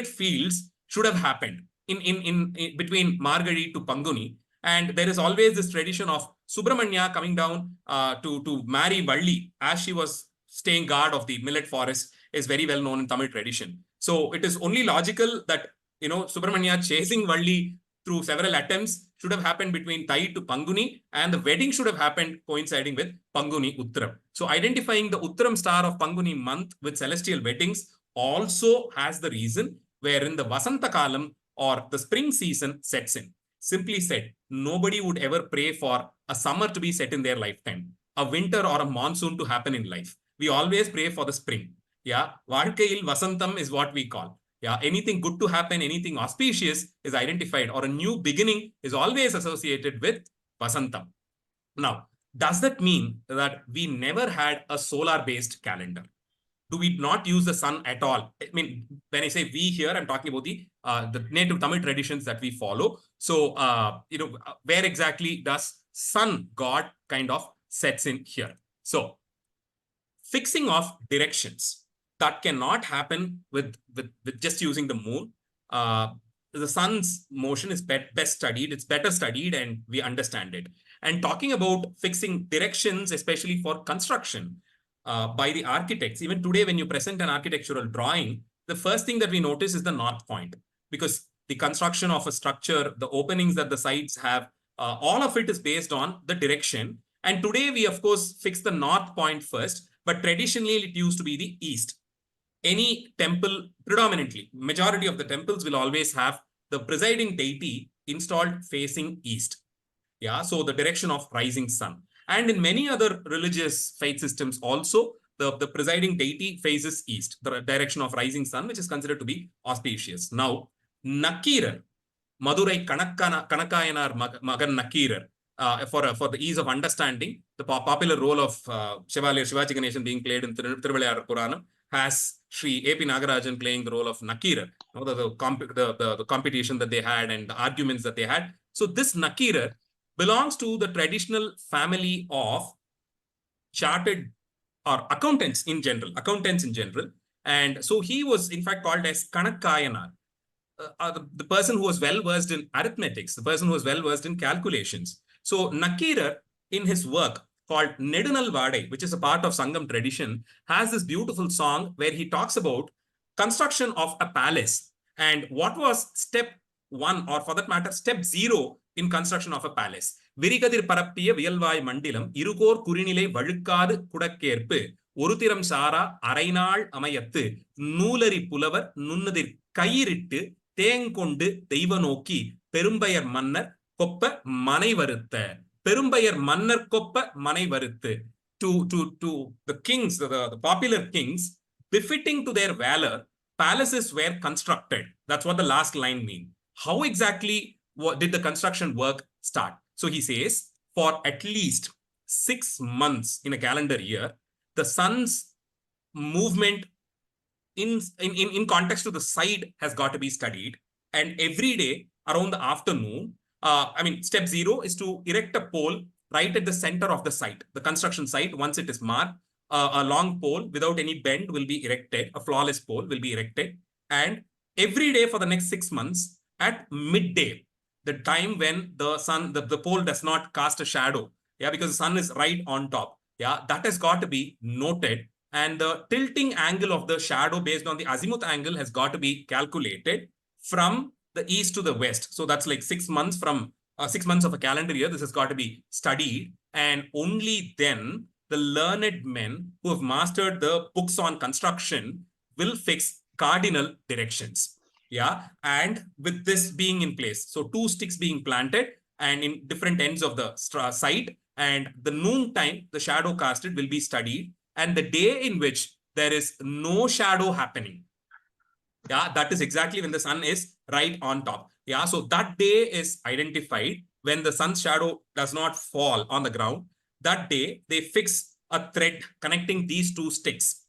fields should have happened in between Margari to Panguni. And there is always this tradition of Subramanya coming down to marry Valli as she was staying guard of the millet forest is very well known in Tamil tradition. So it is only logical that, Subramanya chasing Valli through several attempts should have happened between Thai to Panguni, and the wedding should have happened coinciding with Panguni Uttram. So identifying the Uttram star of Panguni month with celestial weddings also has the reason wherein the Vasanta Kalam or the spring season sets in. Simply said, nobody would ever pray for a summer to be set in their lifetime, a winter or a monsoon to happen in life. We always pray for the spring. Yeah, Varkail Vasantam is what we call. Yeah, anything good to happen, anything auspicious is identified, or a new beginning is always associated with Vasantam. Now, does that mean that we never had a solar-based calendar? Do we not use the sun at all? I mean, when I say we here, I'm talking about the native Tamil traditions that we follow. So, where exactly does sun god kind of sets in here? So, fixing of directions. That cannot happen with just using the moon. The sun's motion is best studied. It's better studied and we understand it. And talking about fixing directions, especially for construction by the architects, even today when you present an architectural drawing, the first thing that we notice is the north point, because the construction of a structure, the openings that the sides have, all of it is based on the direction. And today we, of course, fix the north point first, but traditionally it used to be the east. Any temple, predominantly, majority of the temples will always have the presiding deity installed facing east. Yeah, so the direction of rising sun. And in many other religious faith systems also, the presiding deity faces east, the direction of rising sun, which is considered to be auspicious. Now, Nakirar, Madurai Kanakayanar Magan Nakirar, for the ease of understanding, the popular role of Shivaji Ganeshan being played in Thiruvalayar Puranam has Sri A.P. Nagarajan playing the role of Nakira, the competition that they had and the arguments that they had. So this Nakira belongs to the traditional family of chartered or accountants in general. And so he was in fact called as Kanakayanar, the person who was well versed in arithmetics, the person who was well versed in calculations. So Nakira, in his work called Nedunal Vadai, which is a part of Sangam tradition, has this beautiful song where he talks about construction of a palace and what was step 1, or for that matter, step 0 in construction of a palace. Virikadir Parappiya Viyalvai Mandilam, Irukor Kurinile Valukadu Kudakkerpu, Uruthiram Sara, Arainal Amayattu, Nulari Pulavar, Nunnadir Kayiritu, Tengkondu, Deivanoki, Perumbayar Mannar, Koppa Manai Varutta. Perumbayar Mannar Koppa Manai Varuthu. To the kings, the popular kings, befitting to their valor, palaces were constructed. That's what the last line means. How exactly did the construction work start? So he says, for at least 6 months in a calendar year, the sun's movement in context to the side has got to be studied. And every day, around the afternoon. Step 0 is to erect a pole right at the center of the site, the construction site. Once it is marked, a long pole without any bend will be erected. A flawless pole will be erected. And every day for the next 6 months at midday, the time when the sun, the pole does not cast a shadow, because the sun is right on top, that has got to be noted. And the tilting angle of the shadow based on the azimuth angle has got to be calculated from the east to the west. So that's like 6 months from 6 months of a calendar year. This has got to be studied, and only then the learned men who have mastered the books on construction will fix cardinal directions. And with this being in place, so 2 sticks being planted and in different ends of the site, and the noon time the shadow casted will be studied, and the day in which there is no shadow happening, that is exactly when the sun is right on top. So that day is identified when the sun's shadow does not fall on the ground. That day they fix a thread connecting these 2 sticks.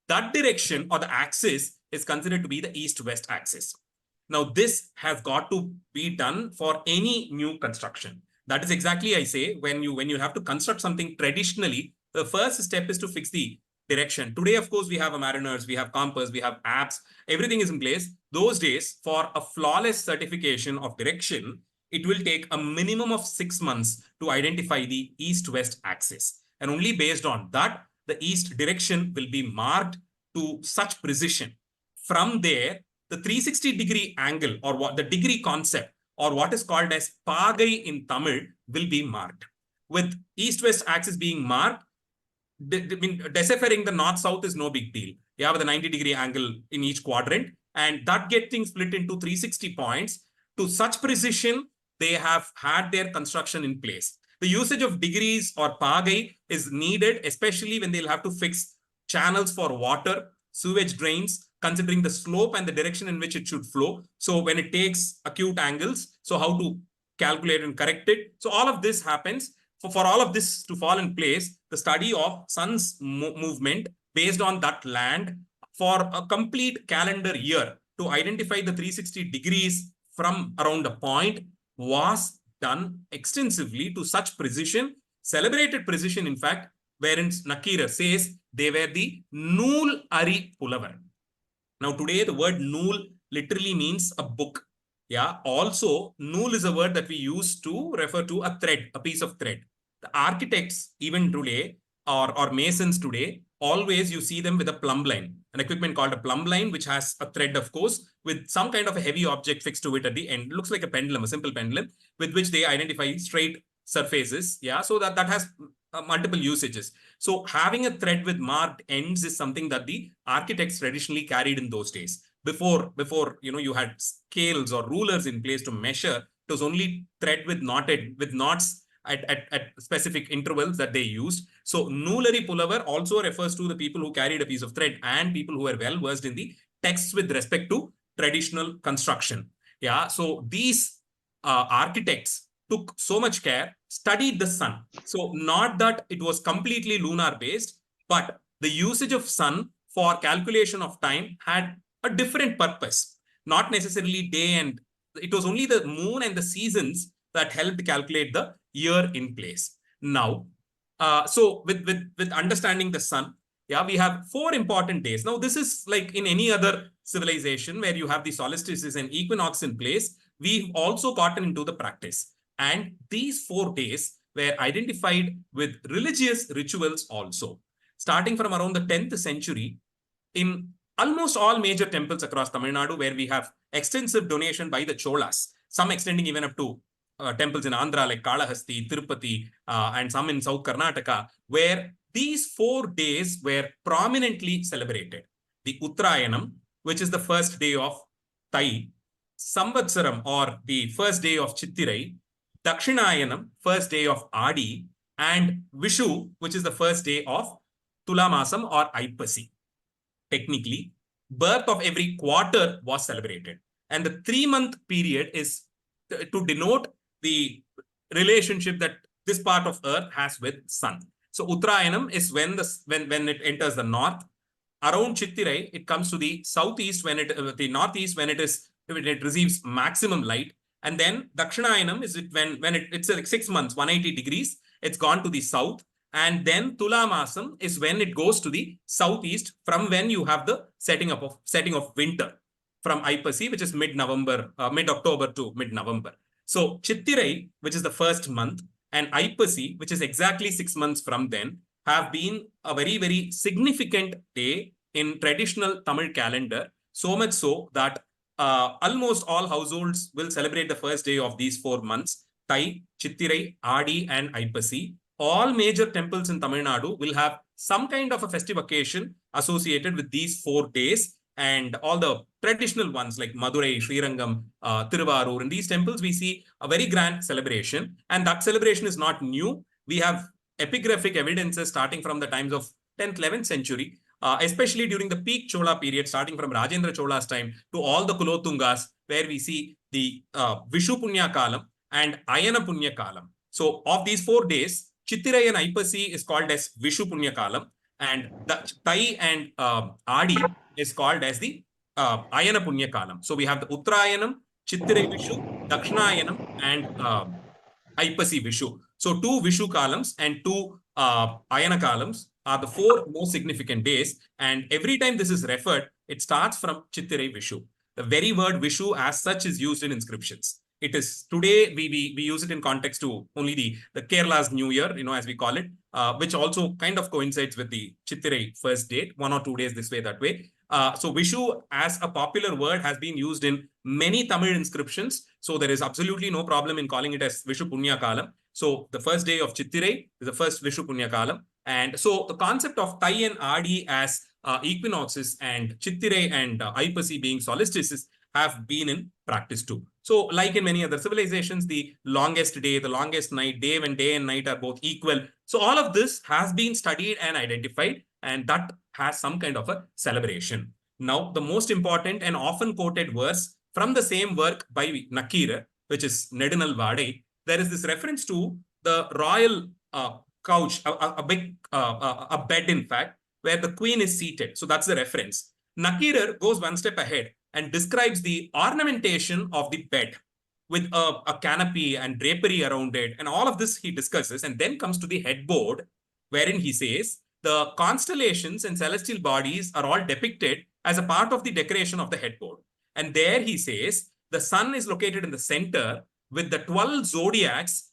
That direction or the axis is considered to be the east-west axis. Now this has got to be done for any new construction. That is exactly, I say, when you have to construct something traditionally, the first step is to fix the direction. Today, of course, we have a mariners, we have compass, we have apps, everything is in place. Those days, for a flawless certification of direction, it will take a minimum of 6 months to identify the east-west axis. And only based on that, the east direction will be marked to such precision. From there, the 360-degree angle, or what the degree concept, or what is called as pagai in Tamil, will be marked. With east-west axis being marked, deciphering the north-south is no big deal. You have the 90-degree angle in each quadrant, and that getting split into 360 points. To such precision, they have had their construction in place. The usage of degrees or pagai is needed, especially when they'll have to fix channels for water, sewage drains, considering the slope and the direction in which it should flow. So when it takes acute angles, so how to calculate and correct it. So all of this happens. For all of this to fall in place, the study of sun's movement based on that land for a complete calendar year to identify the 360 degrees from around a point was done extensively to such precision, celebrated precision, in fact, wherein Nakira says they were the Nool Ari Pulavar. Now, today, the word Nool literally means a book. Also, Nool is a word that we use to refer to a thread, a piece of thread. The architects, even today, or masons today, always you see them with a plumb line, an equipment called a plumb line, which has a thread, of course, with some kind of a heavy object fixed to it at the end. It looks like a pendulum, a simple pendulum, with which they identify straight surfaces. So that has multiple usages. So having a thread with marked ends is something that the architects traditionally carried in those days. Before you had scales or rulers in place to measure, it was only thread with knots at specific intervals that they used. So Noolari Pulavar also refers to the people who carried a piece of thread and people who were well versed in the texts with respect to traditional construction. So these architects took so much care, studied the sun. So not that it was completely lunar based, but the usage of sun for calculation of time had a different purpose, not necessarily day and it was only the moon and the seasons that helped calculate the year in place. Now, so with understanding the sun, we have 4 important days. Now, this is like in any other civilization where you have the solstices and equinox in place. We've also gotten into the practice. And these 4 days were identified with religious rituals also. Starting from around the 10th century, in almost all major temples across Tamil Nadu, where we have extensive donation by the Cholas, some extending even up to temples in Andhra like Kalahasti, Tirupati, and some in South Karnataka, where these 4 days were prominently celebrated. The Uttarayanam, which is the first day of Thai, Samvatsaram, or the first day of Chittirai, Dakshinayanam, first day of Adi, and Vishu, which is the first day of Tulamasam or Aipasi. Technically, birth of every quarter was celebrated. And the 3-month period is to denote the relationship that this part of Earth has with sun. So Uttarayanam is when it enters the north. Around Chittirai, it comes to the southeast when the northeast when it receives maximum light. And then Dakshinayanam is when it's like 6 months, 180 degrees, it's gone to the south. And then Tula Masam is when it goes to the southeast, from when you have the setting of winter from Aipasi, which is mid-November, mid-October to mid-November. So Chittirai, which is the first month, and Aipasi, which is exactly 6 months from then, have been a very, very significant day in traditional Tamil calendar. So much so that almost all households will celebrate the first day of these 4 months, Thai, Chittirai, Adi, and Aipasi. All major temples in Tamil Nadu will have some kind of a festive occasion associated with these 4 days. And all the traditional ones like Madurai, Srirangam, Tiruvarur, in these temples, we see a very grand celebration. And that celebration is not new. We have epigraphic evidences starting from the times of 10th, 11th century, especially during the peak Chola period, starting from Rajendra Chola's time to all the Kulotungas, where we see the Vishu Punya Kalam and Ayana Punya Kalam. So of these 4 days, Chittirai and Aipasi is called as Vishu Punya Kalam, and the Thai and Adi is called as the Ayana Punya Kalam. So we have the Uttarayanam, Chittirai Vishu, Dakshinayanam, and Aipasi Vishu. So 2 Vishu Kalams and 2 Ayana Kalams are the 4 most significant days. And every time this is referred, it starts from Chittirai Vishu. The very word Vishu as such is used in inscriptions. It is today we use it in context to only the Kerala's New Year, as we call it, which also kind of coincides with the Chittirai first date, 1 or 2 days this way, that way. So Vishu as a popular word has been used in many Tamil inscriptions. So there is absolutely no problem in calling it as Vishu Punya Kalam. So the first day of Chittirai is the first Vishu Punya Kalam. And so the concept of Thai and Adi as equinoxes and Chittirai and Aipasi being solstices have been in practice too. So like in many other civilizations, the longest day, the longest night, day when day and night are both equal. So all of this has been studied and identified, and that has some kind of a celebration. Now, the most important and often quoted verse from the same work by Nakira, which is Nedunal Vadai, there is this reference to the royal couch, a bed, in fact, where the queen is seated. So that's the reference. Nakira goes one step ahead and describes the ornamentation of the bed with a canopy and drapery around it. And all of this he discusses, and then comes to the headboard, wherein he says the constellations and celestial bodies are all depicted as a part of the decoration of the headboard. And there he says the sun is located in the center with the 12 zodiacs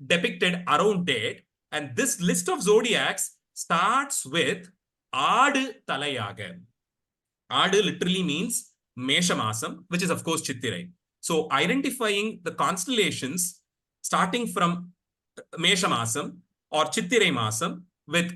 depicted around it. And this list of zodiacs starts with Aadu Talayaga. Aadu literally means Mesha Masam, which is of course Chittirai. So identifying the constellations starting from Mesha Masam or Chittirai Masam, with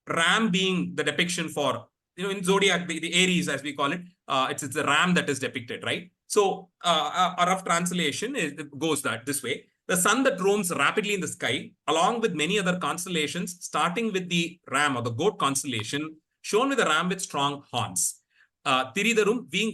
Ram being the depiction for, in zodiac, the Aries as we call it, it's the ram that is depicted, right? So a rough translation goes this way. The sun that roams rapidly in the sky, along with many other constellations, starting with the ram or the goat constellation, shown with a ram with strong horns. Tiridarum being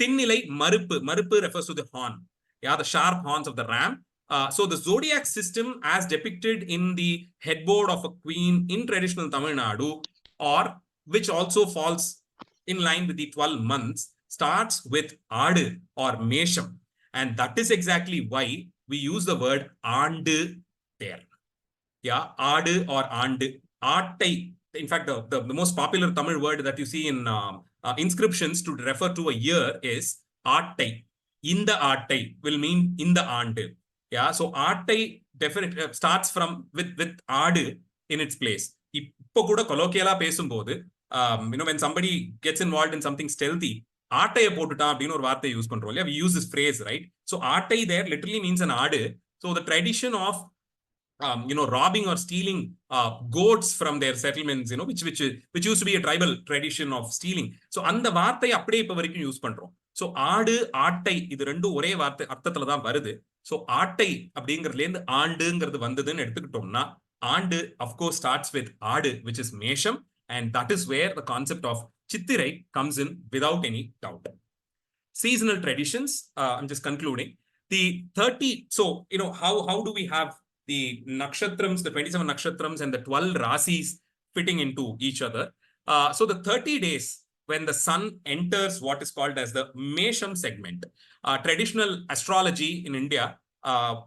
Tinnilai Marupu. Marupu refers to the horn. Yeah, the sharp horns of the ram. So the zodiac system as depicted in the headboard of a queen in traditional Tamil Nadu, or which also falls in line with the 12 months, starts with Aadu or Mesham. And that is exactly why we use the word Aandu there. Yeah, Aadu or Aandu. Aattai. In fact, the most popular Tamil word that you see in inscriptions to refer to a year is Aattai. In the Aattai will mean in the Aandu. Yeah, so Aattai definitely starts from with Aadu in its place. இப்போ கூட கொலோக்கியலா பேசும்போது when somebody gets involved in something stealthy, ஆட்டைய போட்டுட்டான் அப்படின்னு ஒரு வார்த்தை use பண்றோம் இல்லையா? We use this phrase, right? So ஆட்டை there literally means an aadu. So the tradition of robbing or stealing goats from their settlements, which used to be a tribal tradition of stealing. So அந்த வார்த்தை அப்படியே இப்ப வரைக்கும் use பண்றோம். So ஆடு ஆட்டை இது ரெண்டும் ஒரே வார்த்தை அர்த்தத்துல தான் வருது. So ஆட்டை அப்படிங்கிறதுல இருந்து ஆண்டுங்கிறது வந்ததுன்னு எடுத்துக்கிட்டோம்னா, ஆண்டு of course starts with ஆடு, which is மேஷம், and that is where the concept of Chittirai comes in without any doubt. Seasonal traditions, I'm just concluding. The 30, so how do we have the nakshatrams, the 27 nakshatrams and the 12 rasis fitting into each other? So the 30 days when the sun enters what is called as the Mesham segment. Traditional astrology in India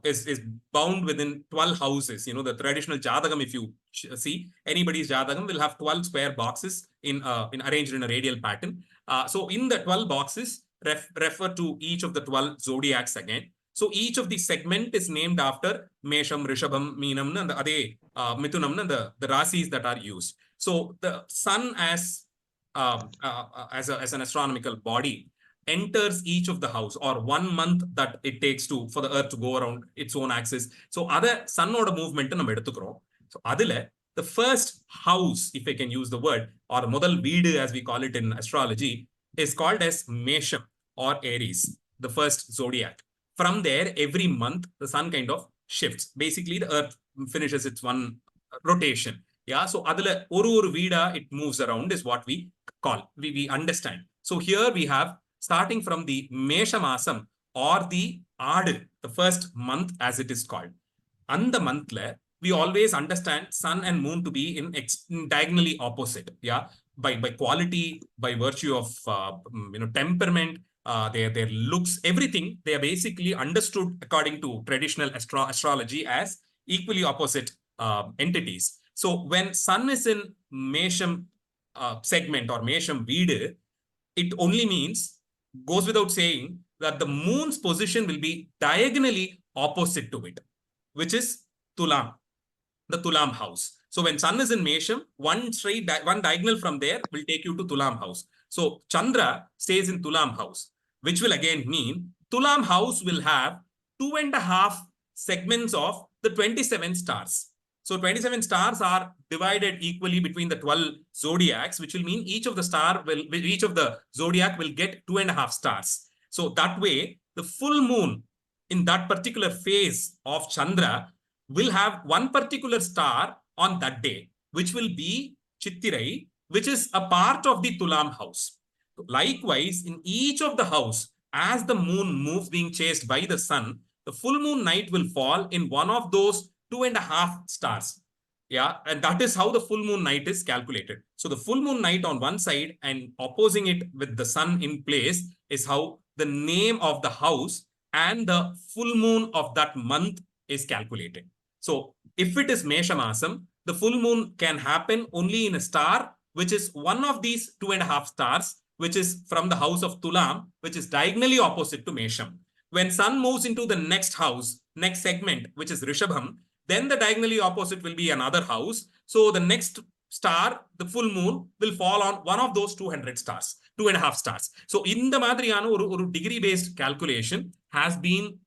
is bound within 12 houses. You know, the traditional Jadagam, if you see, anybody's Jadagam will have 12 square boxes in arranged in a radial pattern. So in the 12 boxes, refer to each of the 12 zodiacs again. So each of the segment is named after Mesham, Rishabham, Meenam, and the Ade, Mithunam, and the rasis that are used. So the sun as an astronomical body enters each of the house, or 1 month that it takes for the earth to go around its own axis. So other sun order movement நம்ம எடுத்துக்கிறோம். So adile the first house, if I can use the word, or முதல் வீடு as we call it in astrology, is called as Mesham or Aries, the first zodiac. From there, every month the sun kind of shifts. Basically, the earth finishes its one rotation. Yeah, so adile oru vida it moves around is what we call, we understand. So here we have, starting from the Mesha Masam or the Adu, the first month as it is called. And the month we always understand sun and moon to be in diagonally opposite. Yeah, by quality, by virtue of temperament, their looks, everything, they are basically understood according to traditional astrology as equally opposite entities. So when sun is in Mesham segment or Mesham Veedu, it only means, goes without saying, that the moon's position will be diagonally opposite to it, which is Tulam, the Tulam house. So when sun is in Mesham, one diagonal from there will take you to Tulam house. So Chandra stays in Tulam house, which will again mean Tulam house will have 2.5 segments of the 27 stars. So 27 stars are divided equally between the 12 zodiacs, which will mean each of the zodiac will get 2.5 stars. So that way, the full moon in that particular phase of Chandra will have one particular star on that day, which will be Chittirai, which is a part of the Tulam house. Likewise, in each of the house, as the moon moves being chased by the sun, the full moon night will fall in one of those 2.5 stars. Yeah, and that is how the full moon night is calculated. So the full moon night on one side and opposing it with the sun in place is how the name of the house and the full moon of that month is calculated. So if it is Mesha Masam, the full moon can happen only in a star, which is one of these 2.5 stars, which is from the house of Tulam, which is diagonally opposite to Mesham. When sun moves into the next house, next segment, which is Rishabham, then the diagonally opposite will be another house. So the next star, the full moon, will fall on one of those 2.5 stars. So in the madriyana oru degree-based calculation has been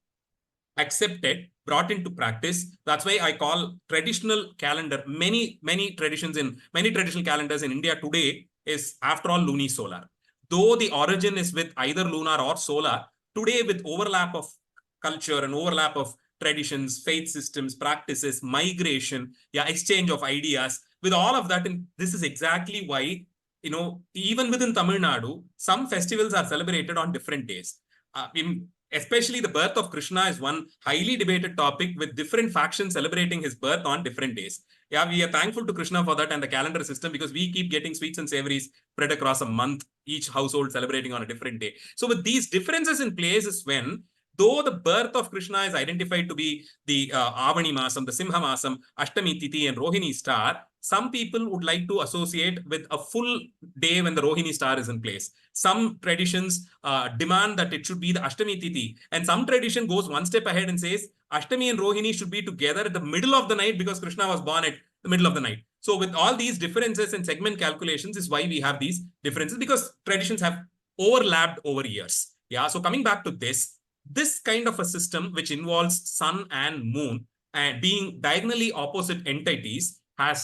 accepted, brought into practice. That's why I call traditional calendar, many traditional calendars in India today is after all lunisolar. Though the origin is with either lunar or solar, today with overlap of culture and overlap of traditions, faith systems, practices, migration, exchange of ideas, with all of that, and this is exactly why, even within Tamil Nadu, some festivals are celebrated on different days. Especially the birth of Krishna is one highly debated topic, with different factions celebrating his birth on different days. Yeah, we are thankful to Krishna for that and the calendar system, because we keep getting sweets and savories spread across a month, each household celebrating on a different day. So with these differences in place is when, though the birth of Krishna is identified to be the Avani Masam, the Simha Masam, Ashtami Tithi and Rohini star, some people would like to associate with a full day when the Rohini star is in place. Some traditions demand that it should be the Ashtami Tithi, and some tradition goes one step ahead and says Ashtami and Rohini should be together at the middle of the night, because Krishna was born at the middle of the night. So with all these differences and segment calculations is why we have these differences, because traditions have overlapped over years. Yeah, so coming back to this kind of a system, which involves sun and moon and being diagonally opposite entities,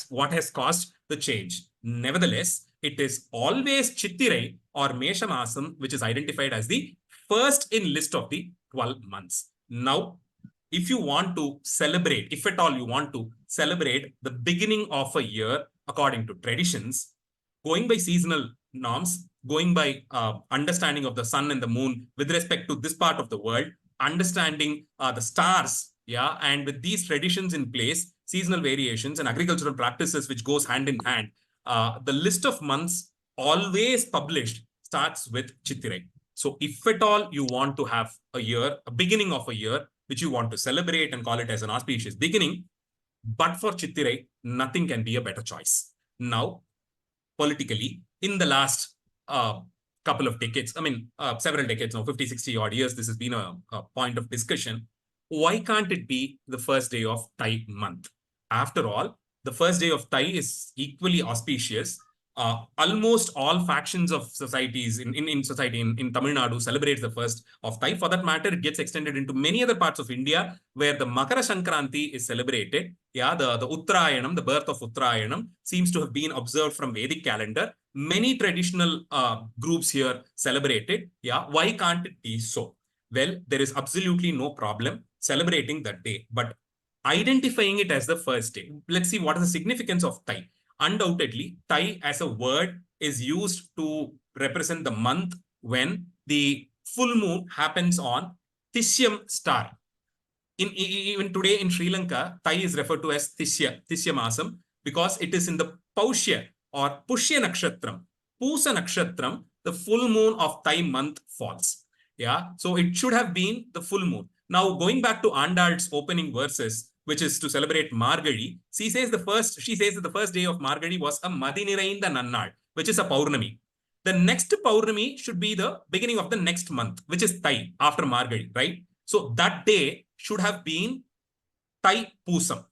what has caused the change. Nevertheless, it is always Chittirai or Mesha Masam which is identified as the first in list of the 12 months. Now, if you want to celebrate, if at all you want to celebrate the beginning of a year according to traditions, going by seasonal norms, going by understanding of the sun and the moon with respect to this part of the world, understanding the stars, and with these traditions in place, seasonal variations and agricultural practices which goes hand in hand, the list of months always published starts with Chittirai. So if at all you want to have a year, a beginning of a year, which you want to celebrate and call it as an auspicious beginning, but for Chittirai, nothing can be a better choice. Now, politically, in the last couple of decades, several decades now, 50, 60 odd years, this has been a point of discussion. Why can't it be the first day of Thai month? After all, the first day of Thai is equally auspicious. Almost all factions of societies in society in Tamil Nadu celebrates the first of Thai. For that matter, it gets extended into many other parts of India where the Makara Sankranti is celebrated. Yeah, the Uttarayanam, the birth of Uttarayanam, seems to have been observed from Vedic calendar. Many traditional groups here celebrate it. Yeah, why can't it be so? Well, there is absolutely no problem celebrating that day, but identifying it as the first day. Let's see what is the significance of Thai. Undoubtedly, Thai as a word is used to represent the month when the full moon happens on Tishyam star. Even today in Sri Lanka, Thai is referred to as Tishya Masam, because it is in the Paushya or Pushya Nakshatram, Pusa Nakshatram, the full moon of Thai month falls. Yeah, so it should have been the full moon. Now, going back to Andal's opening verses, which is to celebrate Margazhi, she says that the first day of Margazhi was a Madinirainda Nannal, which is a Paurnami. The next Paurnami should be the beginning of the next month, which is Thai, after Margazhi, right? So that day should have been Thai Pusam.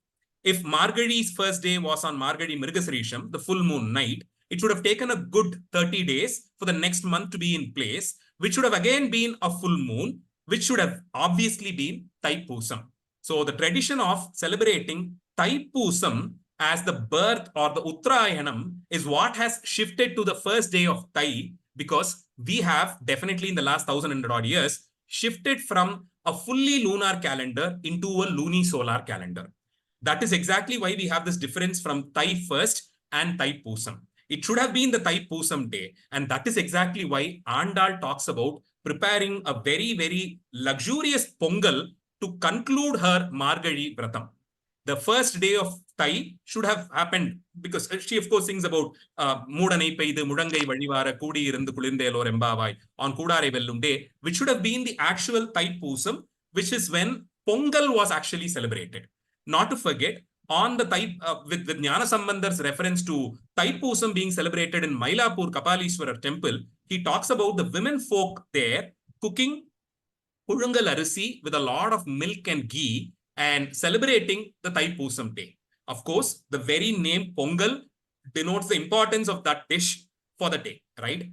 If Margazhi's first day was on Margazhi Mrigasarisham, the full moon night, it should have taken a good 30 days for the next month to be in place, which should have again been a full moon, which should have obviously been Thai Pusam. So the tradition of celebrating Thai Pusam as the birth or the Uttarayanam is what has shifted to the first day of Thai, because we have definitely in the last 1,100 odd years shifted from a fully lunar calendar into a luni-solar calendar. That is exactly why we have this difference from Thai first and Thai Pusam. It should have been the Thai Pusam day, and that is exactly why Andal talks about preparing a very, very luxurious Pongal to conclude her Margazhi Vratam. The first day of Thai should have happened, because she of course sings about Moodanai Peidu Mudangai Vadivara Kudi Irundu Kulindelo Rembavai on Kudare Vellum Day, which should have been the actual Thai Pusam, which is when Pongal was actually celebrated. Not to forget, on the Thai, with Jnana Sambandhar's reference to Thai Pusam being celebrated in Mylapore Kapalishwara temple, he talks about the women folk there cooking Pulungal Arisi with a lot of milk and ghee and celebrating the Thai Pusam day. Of course, the very name Pongal denotes the importance of that dish for the day, right?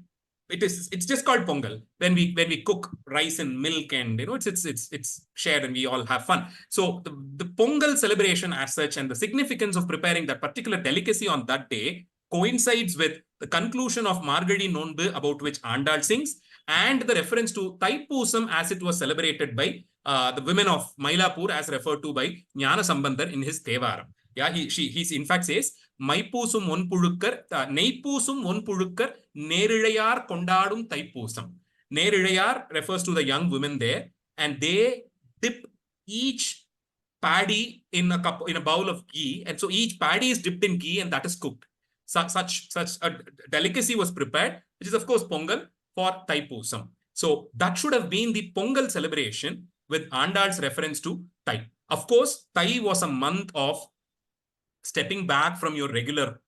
It's just called Pongal when we cook rice and milk, and it's shared and we all have fun. So the Pongal celebration as such and the significance of preparing that particular delicacy on that day coincides with the conclusion of Margazhi Nonbu, about which Andal sings, and the reference to Thai Pusam as it was celebrated by the women of Mylapore, as referred to by Jnana Sambandhar in his Thevaram. Yeah, he in fact says, Maipusum one pulukkar, Neipusum one pulukkar, Nerirayar Kondadum Taipusam. Nerirayar refers to the young women there, and they dip each paddy in a bowl of ghee, and so each paddy is dipped in ghee and that is cooked. Such a delicacy was prepared, which is of course Pongal for Thai Pusam. So that should have been the Pongal celebration with Andal's reference to Thai. Of course, Thai was a month of stepping back from your regular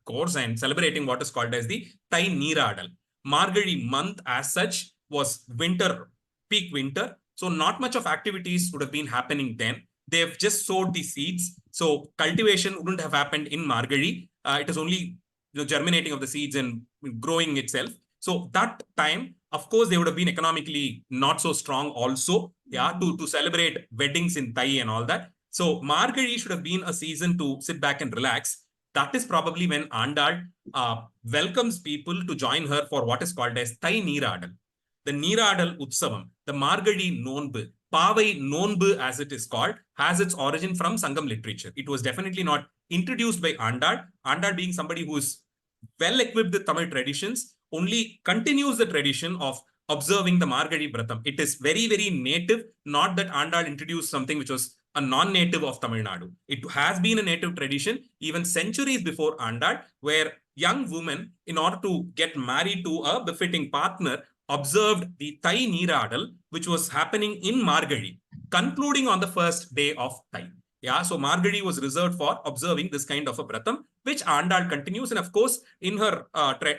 course and celebrating what is called as the Thai Neeradal. Margazhi month as such was winter, peak winter. So not much of activities would have been happening then. They've just sowed the seeds. So cultivation wouldn't have happened in Margazhi. It is only germinating of the seeds and growing itself. So that time, of course, they would have been economically not so strong also, yeah, to celebrate weddings in Thai and all that. So Margazhi should have been a season to sit back and relax. That is probably when Andal welcomes people to join her for what is called as Thai Neeradal. The Neeradal Utsavam, the Margazhi Nonbu, Pavai Nonbu as it is called, has its origin from Sangam literature. It was definitely not introduced by Andal. Andal, being somebody who is well equipped with Tamil traditions, only continues the tradition of observing the Margazhi Vratam. It is very, very native, not that Andal introduced something which was a non-native of Tamil Nadu. It has been a native tradition even centuries before Andal, where young woman, in order to get married to a befitting partner, observed the Thai Neeradal, which was happening in Margazhi, concluding on the first day of Thai. Yeah, so Margazhi was reserved for observing this kind of a Bratam, which Andal continues. And of course, in her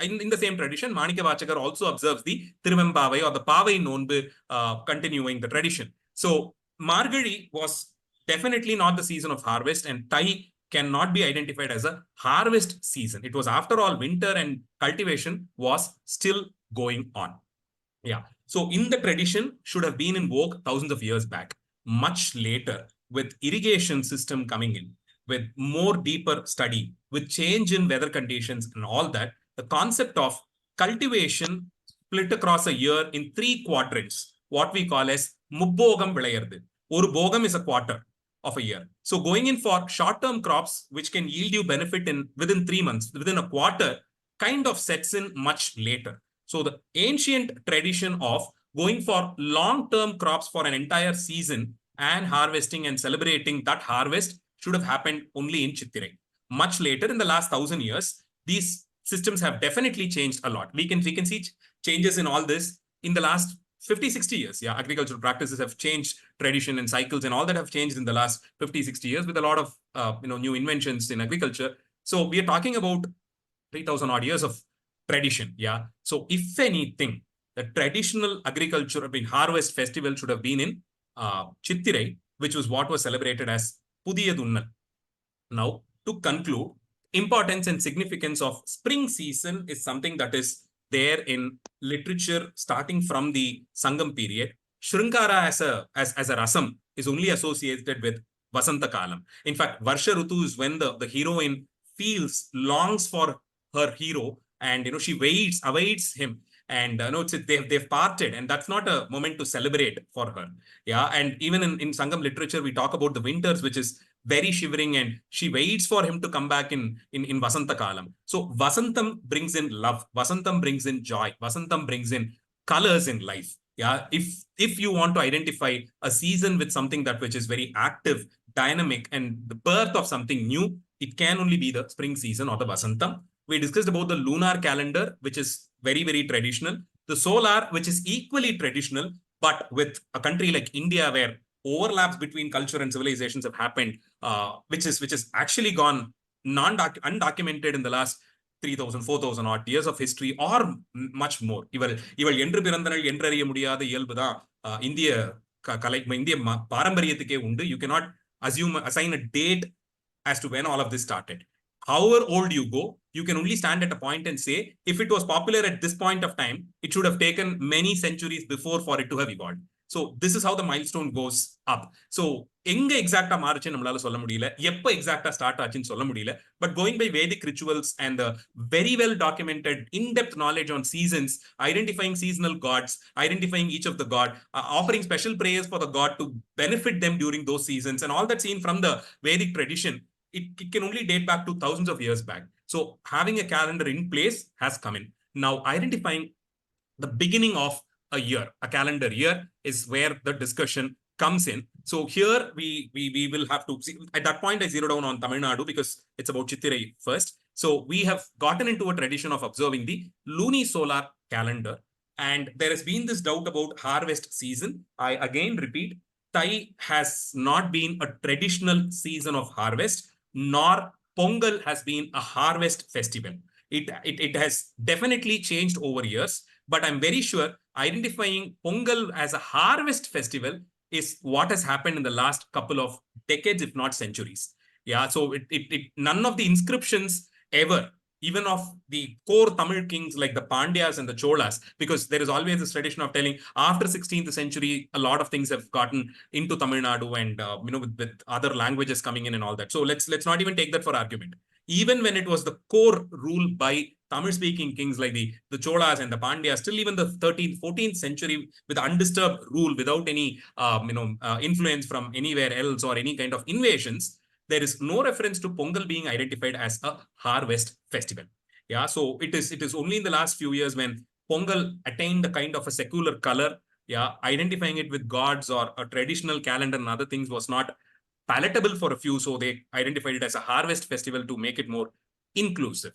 in the same tradition, Manika Vachakar also observes the Tiruvembavai or the Pavai Nonbu, continuing the tradition. So Margazhi was definitely not the season of harvest, and Thai cannot be identified as a harvest season. It was, after all, winter, and cultivation was still going on. Yeah. So in the tradition should have been in vogue thousands of years back. Much later, with irrigation system coming in, with more deeper study, with change in weather conditions and all that, the concept of cultivation split across a year in 3 quadrants, what we call as mubbogam vilayardu. Oru bogam is a quarter of a year. So going in for short-term crops, which can yield you benefit in within 3 months, within a quarter, kind of sets in much later. So the ancient tradition of going for long-term crops for an entire season and harvesting and celebrating that harvest should have happened only in Chittirai. Much later, in the last 1,000 years, these systems have definitely changed a lot. We can see changes in all this in the last 50, 60 years. Yeah, agricultural practices have changed, tradition and cycles and all that have changed in the last 50, 60 years with a lot of new inventions in agriculture. So we are talking about 3,000 odd years of tradition. Yeah. So if anything, the traditional agriculture, harvest festival should have been in Chittirai, which was what was celebrated as Pudiya Dunnal. Now, to conclude, importance and significance of spring season is something that is there in literature starting from the Sangam period. Shrinkara as a rasam is only associated with Vasanta Kalam. In fact, Varsha Rutu is when the heroine feels, longs for her hero, and she awaits him, and they've parted, and that's not a moment to celebrate for her. Yeah, and even in Sangam literature, we talk about the winters, which is very shivering, and she waits for him to come back in Vasanta Kalam. So Vasantam brings in love, Vasantam brings in joy, Vasantam brings in colors in life. Yeah, if you want to identify a season with something that which is very active, dynamic, and the birth of something new, it can only be the spring season or the Vasantam. We discussed about the lunar calendar, which is very, very traditional. The solar, which is equally traditional, but with a country like India, where overlaps between culture and civilizations have happened, which is actually gone undocumented in the last 3,000, 4,000 odd years of history, or much more. இவள் என்று பிறந்தனள் என்றறிய முடியாத இயல்புதான் இந்திய இந்திய பாரம்பரியத்துக்கே உண்டு. You cannot assign a date as to when all of this started. However old you go, you can only stand at a point and say, if it was popular at this point of time, it should have taken many centuries before for it to have evolved. So this is how the milestone goes up. So எங்க எக்ஸாக்டா மாறுச்சு நம்மளால சொல்ல முடியல, எப்ப எக்ஸாக்டா start ஆச்சுன்னு சொல்ல முடியல. But going by Vedic rituals and the very well documented in-depth knowledge on seasons, identifying seasonal gods, identifying each of the god, offering special prayers for the god to benefit them during those seasons, and all that seen from the Vedic tradition, it can only date back to thousands of years back. So having a calendar in place has come in. Now, identifying the beginning of a year, a calendar year, is where the discussion comes in. So here we will have to see. At that point, I zero down on Tamil Nadu because it's about Chittirai first. So we have gotten into a tradition of observing the lunisolar calendar, and there has been this doubt about harvest season. I again repeat, Thai has not been a traditional season of harvest, nor Pongal has been a harvest festival. It has definitely changed over years, but I'm very sure identifying Pongal as a harvest festival is what has happened in the last couple of decades, if not centuries. Yeah, so none of the inscriptions ever, even of the core Tamil kings like the Pandyas and the Cholas, because there is always this tradition of telling after 16th century, a lot of things have gotten into Tamil Nadu, and with other languages coming in and all that. So let's not even take that for argument. Even when it was the core rule by Tamil-speaking kings like the Cholas and the Pandyas, still even the 13th, 14th century with undisturbed rule, without any influence from anywhere else or any kind of invasions, there is no reference to Pongal being identified as a harvest festival. Yeah, so it is only in the last few years when Pongal attained a kind of a secular color. Yeah, identifying it with gods or a traditional calendar and other things was not palatable for a few, so they identified it as a harvest festival to make it more inclusive.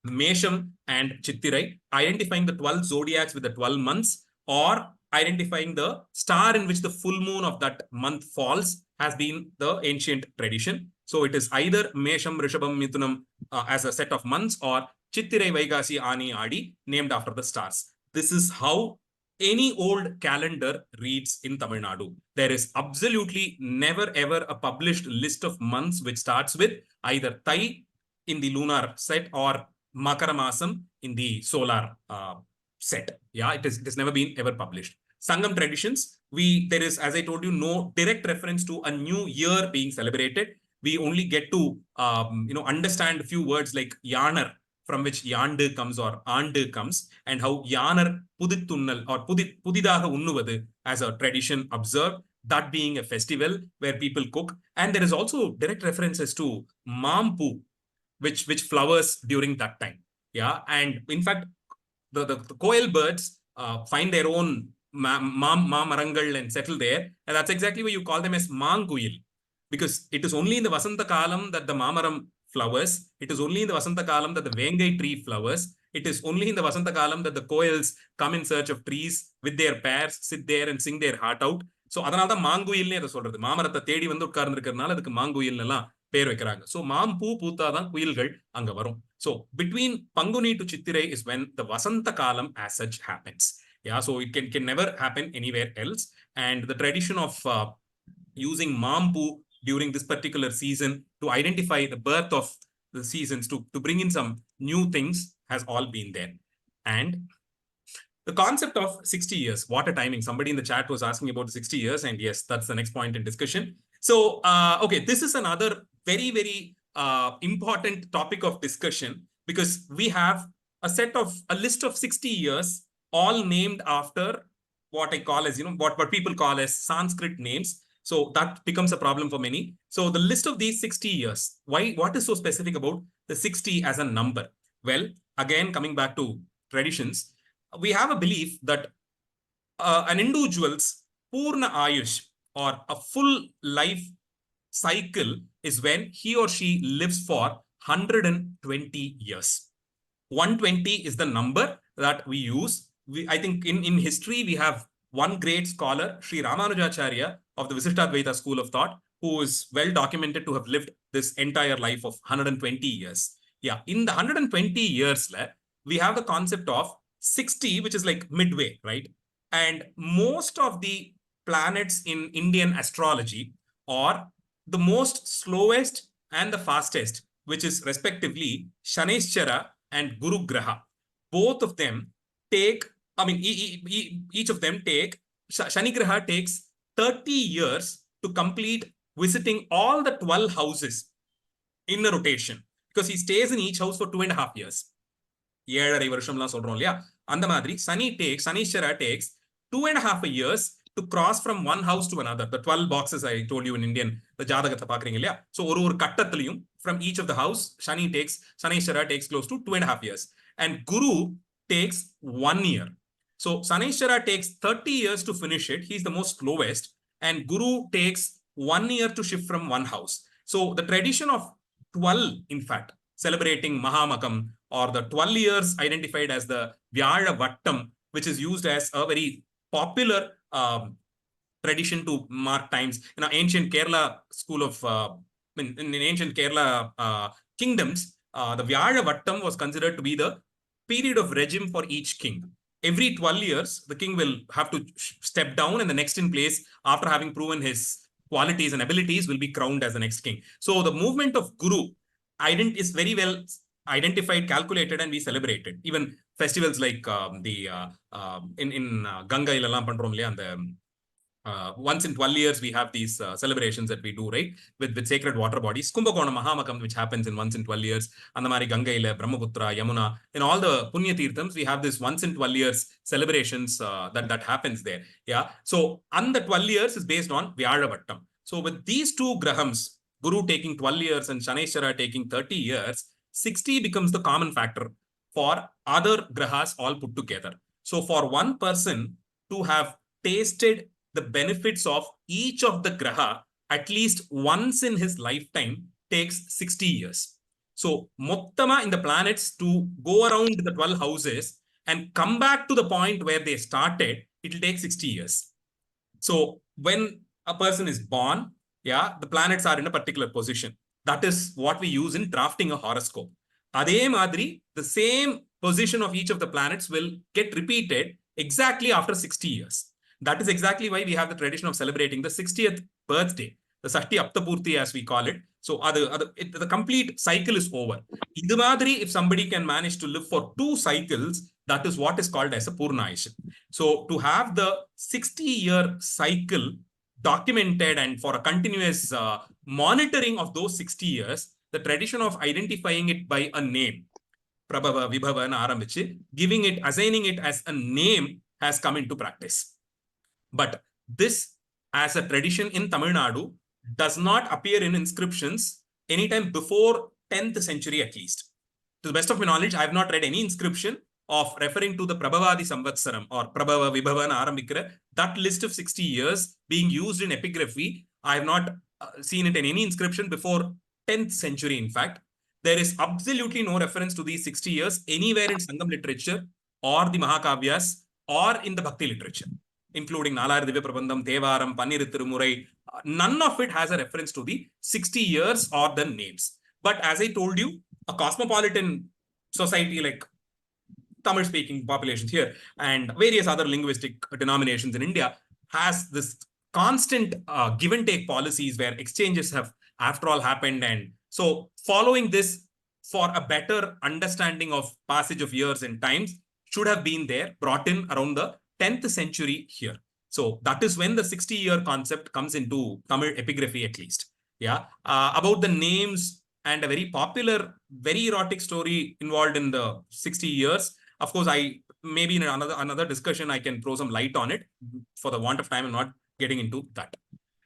Mesham and Chittirai, identifying the 12 zodiacs with the 12 months, or identifying the star in which the full moon of that month falls, has been the ancient tradition. So it is either Mesham, Rishabham, Mithunam as a set of months, or Chittirai, Vaigasi, Ani, Adi, named after the stars. This is how any old calendar reads in Tamil Nadu. There is absolutely never ever a published list of months which starts with either Thai in the lunar set or Makara Masam in the solar set. Yeah, it has never been ever published. Sangam traditions, there is, as I told you, no direct reference to a new year being celebrated. We only get to understand a few words like Yanar, from which Yandu comes or Andu comes, and how Yanar Pudittunnal or Pudidaga Unnuvadu as a tradition observed, that being a festival where people cook. And there is also direct references to Mampu, which flowers during that time. Yeah, and in fact, the koel birds find their own marangal and settle there, and that's exactly why you call them as manguyil, because it is only in the Vasanta Kalam that the mamaram flowers. It is only in the Vasanta Kalam that the vengai tree flowers. It is only in the Vasanta Kalam that the koels come in search of trees with their pairs, sit there and sing their heart out. So அதனால தான் மாங்குயில்னே அதை சொல்றது. மாமரத்தை தேடி வந்து உட்கார்ந்து இருக்கிறதுனால அதுக்கு மாங்குயில் எல்லாம் பேர் வைக்கிறாங்க. So மாம் பூ பூத்தாதான் குயில்கள் அங்க வரும். So between Panguni to Chittirai is when the Vasanta Kalam as such happens. Yeah, so it can never happen anywhere else. And the tradition of using Mampu during this particular season to identify the birth of the seasons, to bring in some new things, has all been there. And the concept of 60 years, what a timing. Somebody in the chat was asking about the 60 years, and yes, that's the next point in discussion. So, okay, this is another very, very important topic of discussion, because we have a list of 60 years, all named after what I call as, what people call as Sanskrit names. So that becomes a problem for many. So the list of these 60 years, what is so specific about the 60 as a number? Well, again, coming back to traditions, we have a belief that an individual's Purna Ayush, or a full life cycle, is when he or she lives for 120 years. 120 is the number that we use. I think in history, we have one great scholar, Sri Ramanujacharya of the Visishtadvaita school of thought, who is well documented to have lived this entire life of 120 years. Yeah, in the 120 years, we have the concept of 60, which is like midway, right? And most of the planets in Indian astrology are the most slowest and the fastest, which is respectively Shanishchara and Guru Graha. Both of them take, each of them take, Shani Graha takes 30 years to complete visiting all the 12 houses in a rotation, because he stays in each house for 2.5 years. 7.5 வருஷம்லாம் சொல்றோம் இல்லையா, அந்த மாதிரி Shanishchara takes 2.5 years to cross from one house to another. The 12 boxes I told you in Indian, the ஜாதகத்தை பாக்குறீங்க இல்லையா, so ஒரு கட்டத்திலையும் from each of the house, Shanishchara takes close to 2.5 years, and Guru takes 1 year. So Shanishchara takes 30 years to finish it. He's the most slowest, and Guru takes 1 year to shift from one house. So the tradition of 12, in fact, celebrating Mahamakam, or the 12 years identified as the Vyala Vattam, which is used as a very popular tradition to mark times. In ancient Kerala school of, in ancient Kerala kingdoms, the Vyala Vattam was considered to be the period of regime for each king. Every 12 years, the king will have to step down, and the next in place, after having proven his qualities and abilities, will be crowned as the next king. So the movement of Guru is very well identified, calculated, and we celebrate it. Even festivals like in Ganga ilalam pandrom இல்லையா, அந்த once in 12 years we have these celebrations that we do, right, with sacred water bodies. Kumbakonam Mahamakam, which happens in once in 12 years. And the Mari Ganga ila, Brahmaputra, Yamuna, in all the Punya Tirthams, we have this once in 12 years celebrations that happens there. Yeah, so and the 12 years is based on Vyala Vattam. So with these two grahams, Guru taking 12 years and Shanishchara taking 30 years, 60 becomes the common factor for other grahas all put together. So for one person to have tasted the benefits of each of the graha at least once in his lifetime takes 60 years. So, Mottama in the planets to go around the 12 houses and come back to the point where they started, it will take 60 years. So, when a person is born, yeah, the planets are in a particular position. That is what we use in drafting a horoscope. Adhe madri, the same position of each of the planets will get repeated exactly after 60 years. That is exactly why we have the tradition of celebrating the 60th birthday, the Sashti Aptapurti as we call it. So the complete cycle is over. Idu madri, if somebody can manage to live for 2 cycles, that is what is called as a Purnayasha. So to have the 60-year cycle documented and for a continuous monitoring of those 60 years, the tradition of identifying it by a name, Prabhava, Vibhava, and Arambichi, giving it, assigning it as a name has come into practice. But this, as a tradition in Tamil Nadu, does not appear in inscriptions anytime before 10th century at least. To the best of my knowledge, I have not read any inscription of referring to the Prabhavadi Samvatsaram or Prabhava, Vibhava, and Arambikra. That list of 60 years being used in epigraphy, I have not seen it in any inscription before 10th century, in fact. There is absolutely no reference to these 60 years anywhere in Sangam literature or the Mahakavyas or in the Bhakti literature, including Nalayar Divya Prabandham, Tevaram, Pannir Tirumurai. None of it has a reference to the 60 years or the names. But as I told you, a cosmopolitan society like Tamil-speaking populations here and various other linguistic denominations in India has this constant give and take policies where exchanges have, after all, happened. And so following this for a better understanding of passage of years and times should have been there, brought in around the 10th century here. So that is when the 60-year concept comes into Tamil epigraphy at least. Yeah. About the names and a very popular, very erotic story involved in the 60 years. Of course, maybe in another discussion, I can throw some light on it. For the want of time, I'm not getting into that.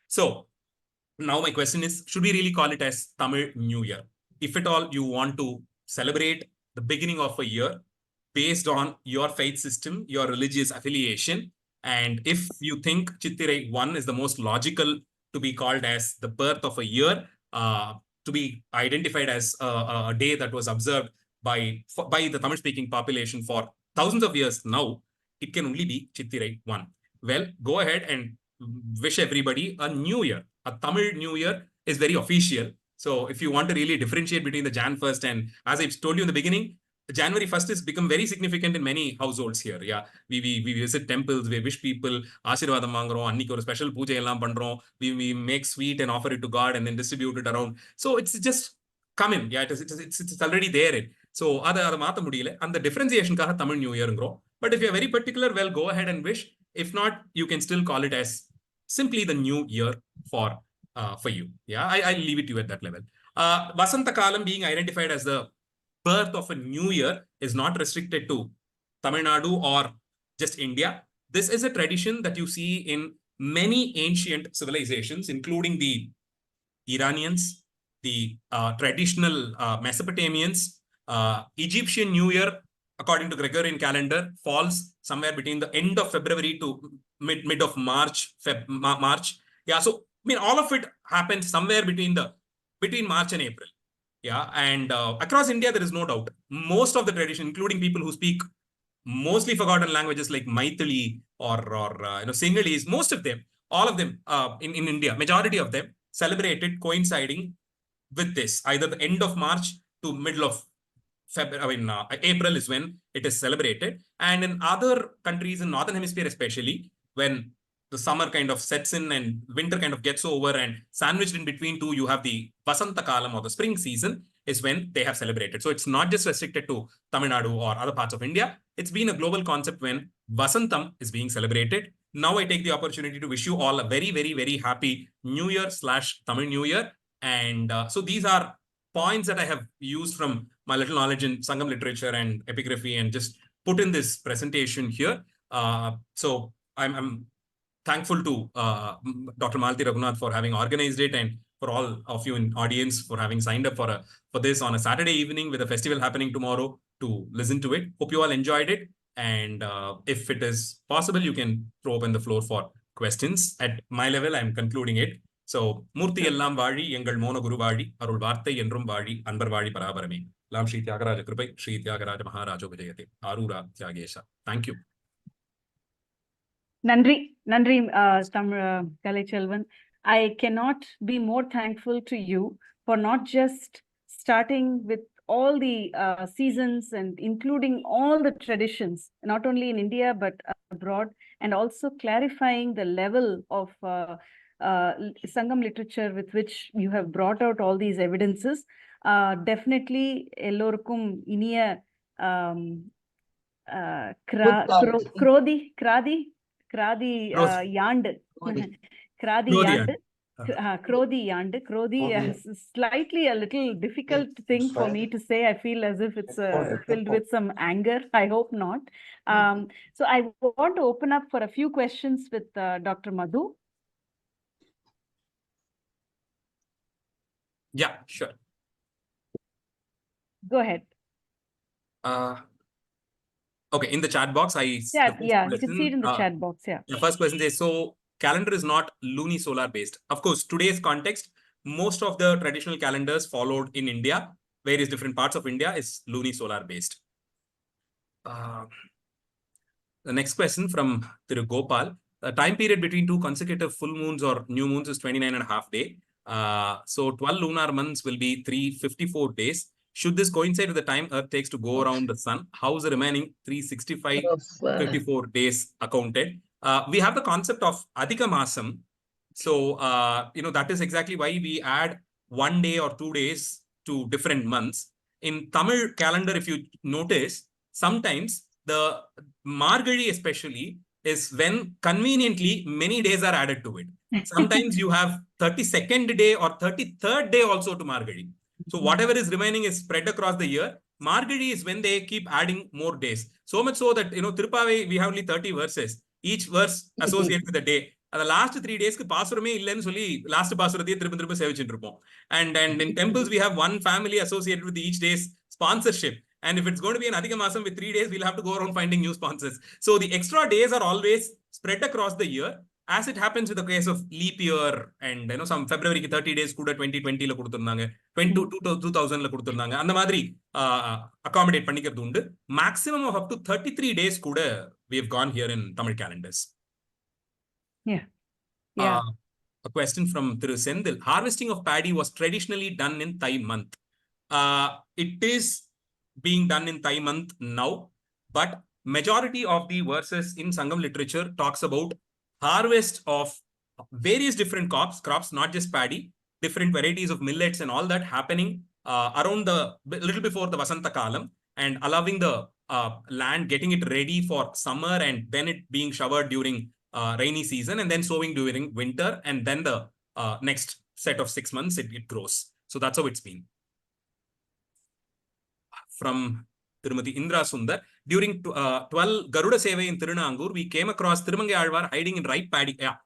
So now my question is, should we really call it as Tamil New Year? If at all you want to celebrate the beginning of a year based on your faith system, your religious affiliation, and if you think Chittirai 1 is the most logical to be called as the birth of a year, to be identified as a day that was observed by the Tamil-speaking population for thousands of years now, it can only be Chittirai 1. Well, go ahead and wish everybody a new year. A Tamil New Year is very official. So if you want to really differentiate between the Jan 1st and, as I told you in the beginning, January 1st has become very significant in many households here. Yeah, we visit temples, we wish people, Ashirvadam Mangro, Annikku or special puja ellam pandrom. We make sweet and offer it to God and then distribute it around. So it's just come in. Yeah, it's already there. So ada maatha mudiyala. And the differentiation kaha Tamil New Year ngro. But if you're very particular, well, go ahead and wish. If not, you can still call it as simply the new year for you. Yeah, I'll leave it to you at that level. Vasanta Kalam being identified as the birth of a new year is not restricted to Tamil Nadu or just India. This is a tradition that you see in many ancient civilizations, including the Iranians, the traditional Mesopotamians. Egyptian New Year, according to Gregorian calendar, falls somewhere between the end of February to mid of March, March. Yeah, so I mean, all of it happens somewhere between March and April. Yeah, and across India, there is no doubt. Most of the tradition, including people who speak mostly forgotten languages like Maithili or Sinhalese, most of them, all of them in India, majority of them celebrated coinciding with this, either the end of March to middle of April is when it is celebrated. And in other countries in Northern Hemisphere, especially when the summer kind of sets in and winter kind of gets over and sandwiched in between two, you have the Vasanta Kalam or the spring season is when they have celebrated. So it's not just restricted to Tamil Nadu or other parts of India. It's been a global concept when Vasantam is being celebrated. Now I take the opportunity to wish you all a very, very, very happy New Year / Tamil New Year. And so these are points that I have used from my little knowledge in Sangam literature and epigraphy and just put in this presentation here. So I'm thankful to Dr. Malati Raghunath for having organized it and for all of you in audience for having signed up for this on a Saturday evening with a festival happening tomorrow to listen to it. Hope you all enjoyed it. And if it is possible, you can throw open the floor for questions. At my level, I'm concluding it. So, Murthy Ellam Vali, Yengal Mono Guru Vali, Arul Varte Yendrum Vali, Anbar Vali Parabarame. Lam Shri Tyagaraja Kripai, Shri Tyagaraja Maharaja Vijayate, Arura Tyagesha. Thank you. Nandri, Kalaichelvan. I cannot be more thankful to you for not just starting with all the seasons and including all the traditions, not only in India but abroad, and also clarifying the level of Sangam literature with which you have brought out all these evidences. Definitely, எல்லோருக்கும் இனிய கிராதி யாண்டு கிராதி யாண்டு Krodhi Yand. Krodhi is slightly a little difficult thing for me to say. I feel as if it's filled with some anger. I hope not. So I want to open up for a few questions with Dr. Madhu. Yeah, sure. Go ahead. Okay, in the chat box, you can see it in the chat box. Yeah. The first question is, so calendar is not luni-solar based. Of course, today's context, most of the traditional calendars followed in India, various different parts of India, is luni-solar based. The next question from Thiru Gopal. The time period between two consecutive full moons or new moons is 29.5 days. So 12 lunar months will be 354 days. Should this coincide with the time Earth takes to go around the sun? How is the remaining 354 days accounted? We have the concept of Adhika Masam. So, that is exactly why we add 1 day or 2 days to different months. In Tamil calendar, if you notice, sometimes the Margazhi especially is when conveniently many days are added to it. Sometimes you have 32nd day or 33rd day also to Margazhi. So whatever is remaining is spread across the year. Margazhi is when they keep adding more days. So much so that, Tirupavai, we have only 30 verses. Each verse associated with the day. And the last 3 days, Pasurame illennu solli last Pasuradiye thirupa sevichindrupom. And in temples, we have one family associated with each day's sponsorship. And if it's going to be an Adhika Masam with 3 days, we'll have to go around finding new sponsors. So the extra days are always spread across the year, as it happens with the case of leap year and some February 30 days kuda 2020 la kuduthiranga 2000 la kuduthiranga and madri accommodate pannikiradhu undu. Maximum of up to 33 days kuda we have gone here in Tamil calendars. Yeah. A question from Thiru Sendil. Harvesting of paddy was traditionally done in Thai month. It is being done in Thai month now, but majority of the verses in Sangam literature talks about harvest of various different crops, not just paddy, different varieties of millets and all that happening around the little before the Vasanta Kalam, and allowing the land, getting it ready for summer, and then it being showered during rainy season, and then sowing during winter, and then the next set of 6 months it grows. So that's how it's been. From Tirumati Indra Sundar, during 12 Garuda Seva in Tirunangur, we came across Thirumangai Alvar hiding in ripe paddy. Yeah,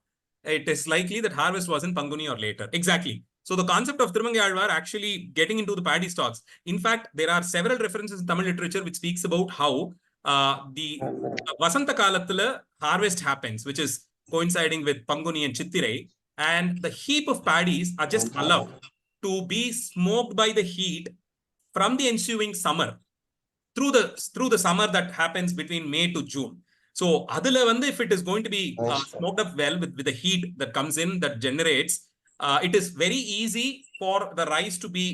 it is likely that harvest was in Panguni or later. Exactly. So the concept of Thirumangai Alvar actually getting into the paddy stocks. In fact, there are several references in Tamil literature which speaks about how the Vasanta Kalathula harvest happens, which is coinciding with Panguni and Chittirai, and the heap of paddies are just allowed to be smoked by the heat from the ensuing summer through the summer that happens between May to June. So adula vandu, if it is going to be smoked up well with the heat that comes in, that generates, it is very easy for the rice to be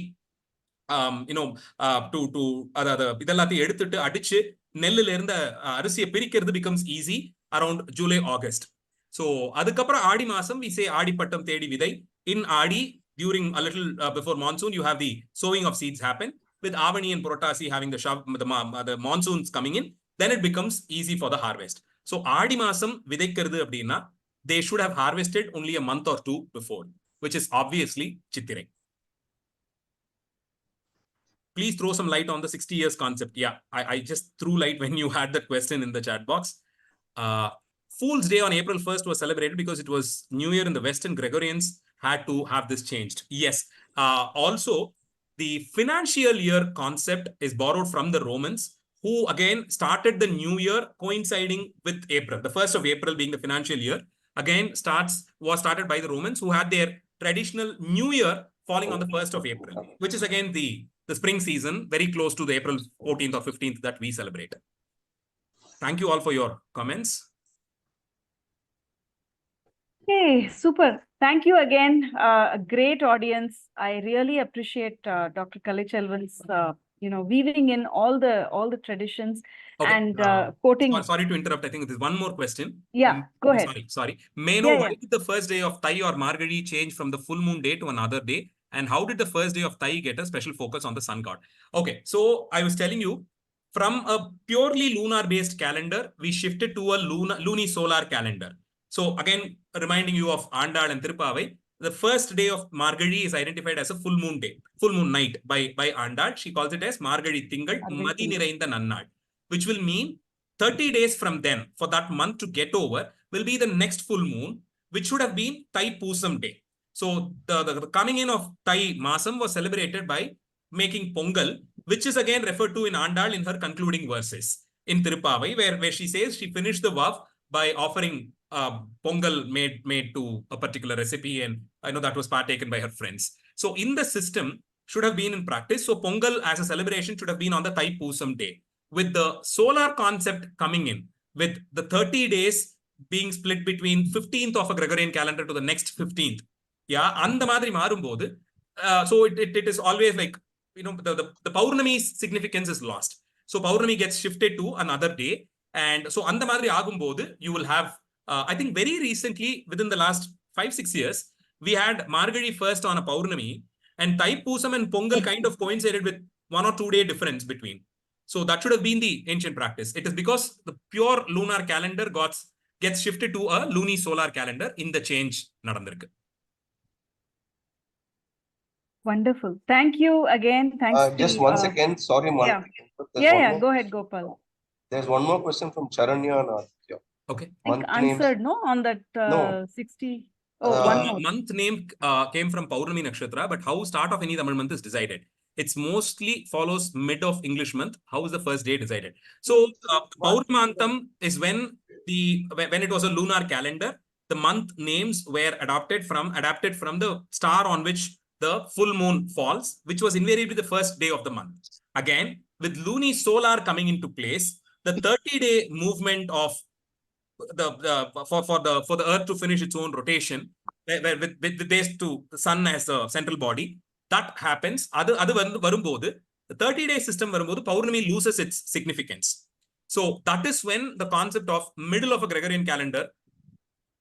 இதெல்லாத்தையும் எடுத்துட்டு அடிச்சு நெல்லுல இருந்த அரிசியை பிரிக்கிறது becomes easy around July August. So அதுக்கப்புறம் ஆடி மாசம் we say ஆடிப்பட்டம் தேடி விதை. In Adi, during a little before monsoon, you have the sowing of seeds happen. With Avani and Protasi having the monsoons coming in, then it becomes easy for the harvest. So Adi Masam vidaikkirudhu appadina, they should have harvested only a month or 2 before, which is obviously Chittirai. Please throw some light on the 60 years concept. Yeah, I just threw light when you had that question in the chat box. Fool's Day on April 1st was celebrated because it was New Year in the West and Gregorians had to have this changed. Yes. Also, the financial year concept is borrowed from the Romans, who again started the new year coinciding with April. The 1st of April being the financial year, again was started by the Romans, who had their traditional New Year falling on the 1st of April, which is again the spring season, very close to the April 14th or 15th that we celebrate. Thank you all for your comments. Hey, super. Thank you again. A great audience. I really appreciate Dr. Kalaichelvan's, weaving in all the traditions and quoting. Sorry to interrupt. I think there's one more question. Yeah, go ahead. Sorry. May I know why did the first day of Thai or Margazhi change from the full moon day to another day? And how did the first day of Thai get a special focus on the sun god? Okay, so I was telling you, from a purely lunar-based calendar, we shifted to a luni-solar calendar. So again, reminding you of Andal and Tirupavai, the first day of Margazhi is identified as a full moon day, full moon night by Andal. She calls it as Margazhi Tingal Madi Nirainda Nannal, which will mean 30 days from then, for that month to get over, will be the next full moon, which should have been Thai Pusam Day. So the coming in of Thai Masam was celebrated by making Pongal, which is again referred to in Andal in her concluding verses in Tirupavai, where she says she finished the vav by offering Pongal made to a particular recipe, and I know that was partaken by her friends. So in the system, should have been in practice. So Pongal as a celebration should have been on the Thai Pusam Day. With the solar concept coming in, with the 30 days being split between 15th of a Gregorian calendar to the next 15th. Yeah, and the madri marumbodhu. So it is always like, the Paurnami's significance is lost. So Paurnami gets shifted to another day. And so and the madri agumbodhu, you will have, I think very recently, within the last 5-6 years, we had Margazhi first on a Paurnami, and Thai Pusam and Pongal kind of coincided with 1 or 2 day difference between. So that should have been the ancient practice. It is because the pure lunar calendar gets shifted to a luni-solar calendar in the change nadandirukku. Wonderful. Thank you again. Thanks. Just 1 second. Sorry, yeah. Yeah. Go ahead, Gopal. There's one more question from Charanya and Aditya. Okay. I think answered, no, on that no. 60. Oh, one more. Month name came from Paurnami Nakshatra, but how start of any Tamil month is decided. It's mostly follows mid of English month. How is the first day decided? So Paurmantam is when it was a lunar calendar, the month names were adapted from the star on which the full moon falls, which was invariably the first day of the month. Again, with luni-solar coming into place, the 30-day movement of for the Earth to finish its own rotation, with the sun as the central body, that happens. The 30-day system varumbodhu Paurnami loses its significance. So that is when the concept of middle of a Gregorian calendar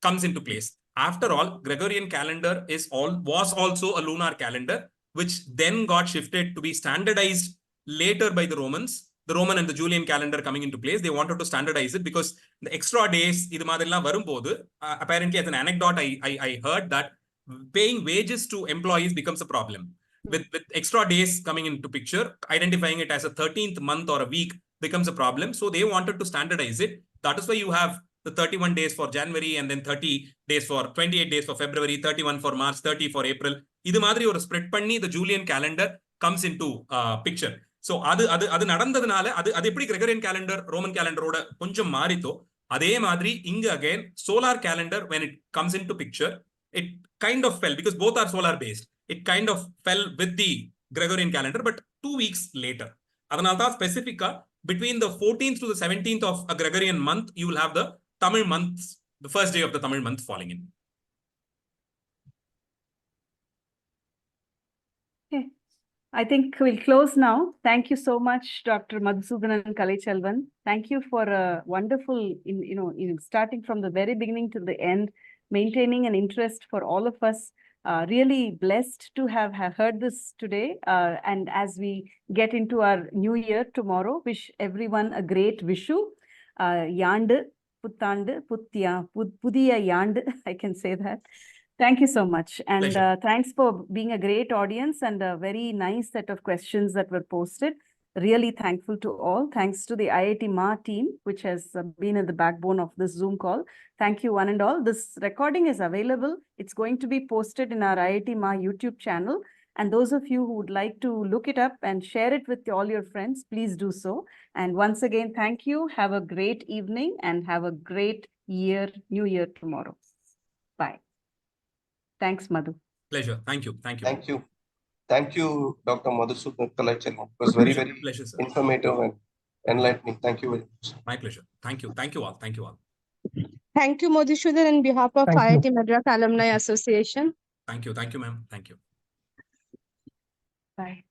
comes into place. After all, Gregorian calendar was also a lunar calendar, which then got shifted to be standardized later by the Romans. The Roman and the Julian calendar coming into place, they wanted to standardize it because the extra days, apparently as an anecdote, I heard that paying wages to employees becomes a problem. With extra days coming into picture, identifying it as a 13th month or a week becomes a problem. So they wanted to standardize it. That is why you have the 31 days for January, and then 28 days for February, 31 for March, 30 for April. Idu madri or split panni, the Julian calendar comes into picture. So adu nadandadanaala adu eppadi Gregorian calendar Roman calendar oda konjam maritho adhe madri inga again solar calendar, when it comes into picture, it kind of fell because both are solar based. It kind of fell with the Gregorian calendar, but 2 weeks later. Adanaltha specifica between the 14th to the 17th of a Gregorian month, you will have the Tamil months, the first day of the Tamil month falling in. Okay. I think we'll close now. Thank you so much, Dr. Madhusudhan and Kalaichelvan. Thank you for a wonderful, starting from the very beginning to the end, maintaining an interest for all of us. Really blessed to have heard this today. And as we get into our new year tomorrow, wish everyone a great Vishu. Yandu, Puttandu, Pudiya Yandu, I can say that. Thank you so much. And thanks for being a great audience and a very nice set of questions that were posted. Really thankful to all. Thanks to the IITMAA team, which has been at the backbone of this Zoom call. Thank you one and all. This recording is available. It's going to be posted in our IITMAA YouTube channel. And those of you who would like to look it up and share it with all your friends, please do so. And once again, thank you. Have a great evening and have a great new year tomorrow. Bye. Thanks, Madhu. Pleasure. Thank you. Thank you. Thank you. Thank you, Dr. Madhusudhan Kalaichelvan. It was very, very Pleasure, sir. informative and enlightening. Thank you very much. My pleasure. Thank you. Thank you all. Thank you all. Thank you, Madhusudhan, on behalf of Thank you. IIT Madras Alumni Association. Thank you. Thank you, ma'am. Thank you. Bye.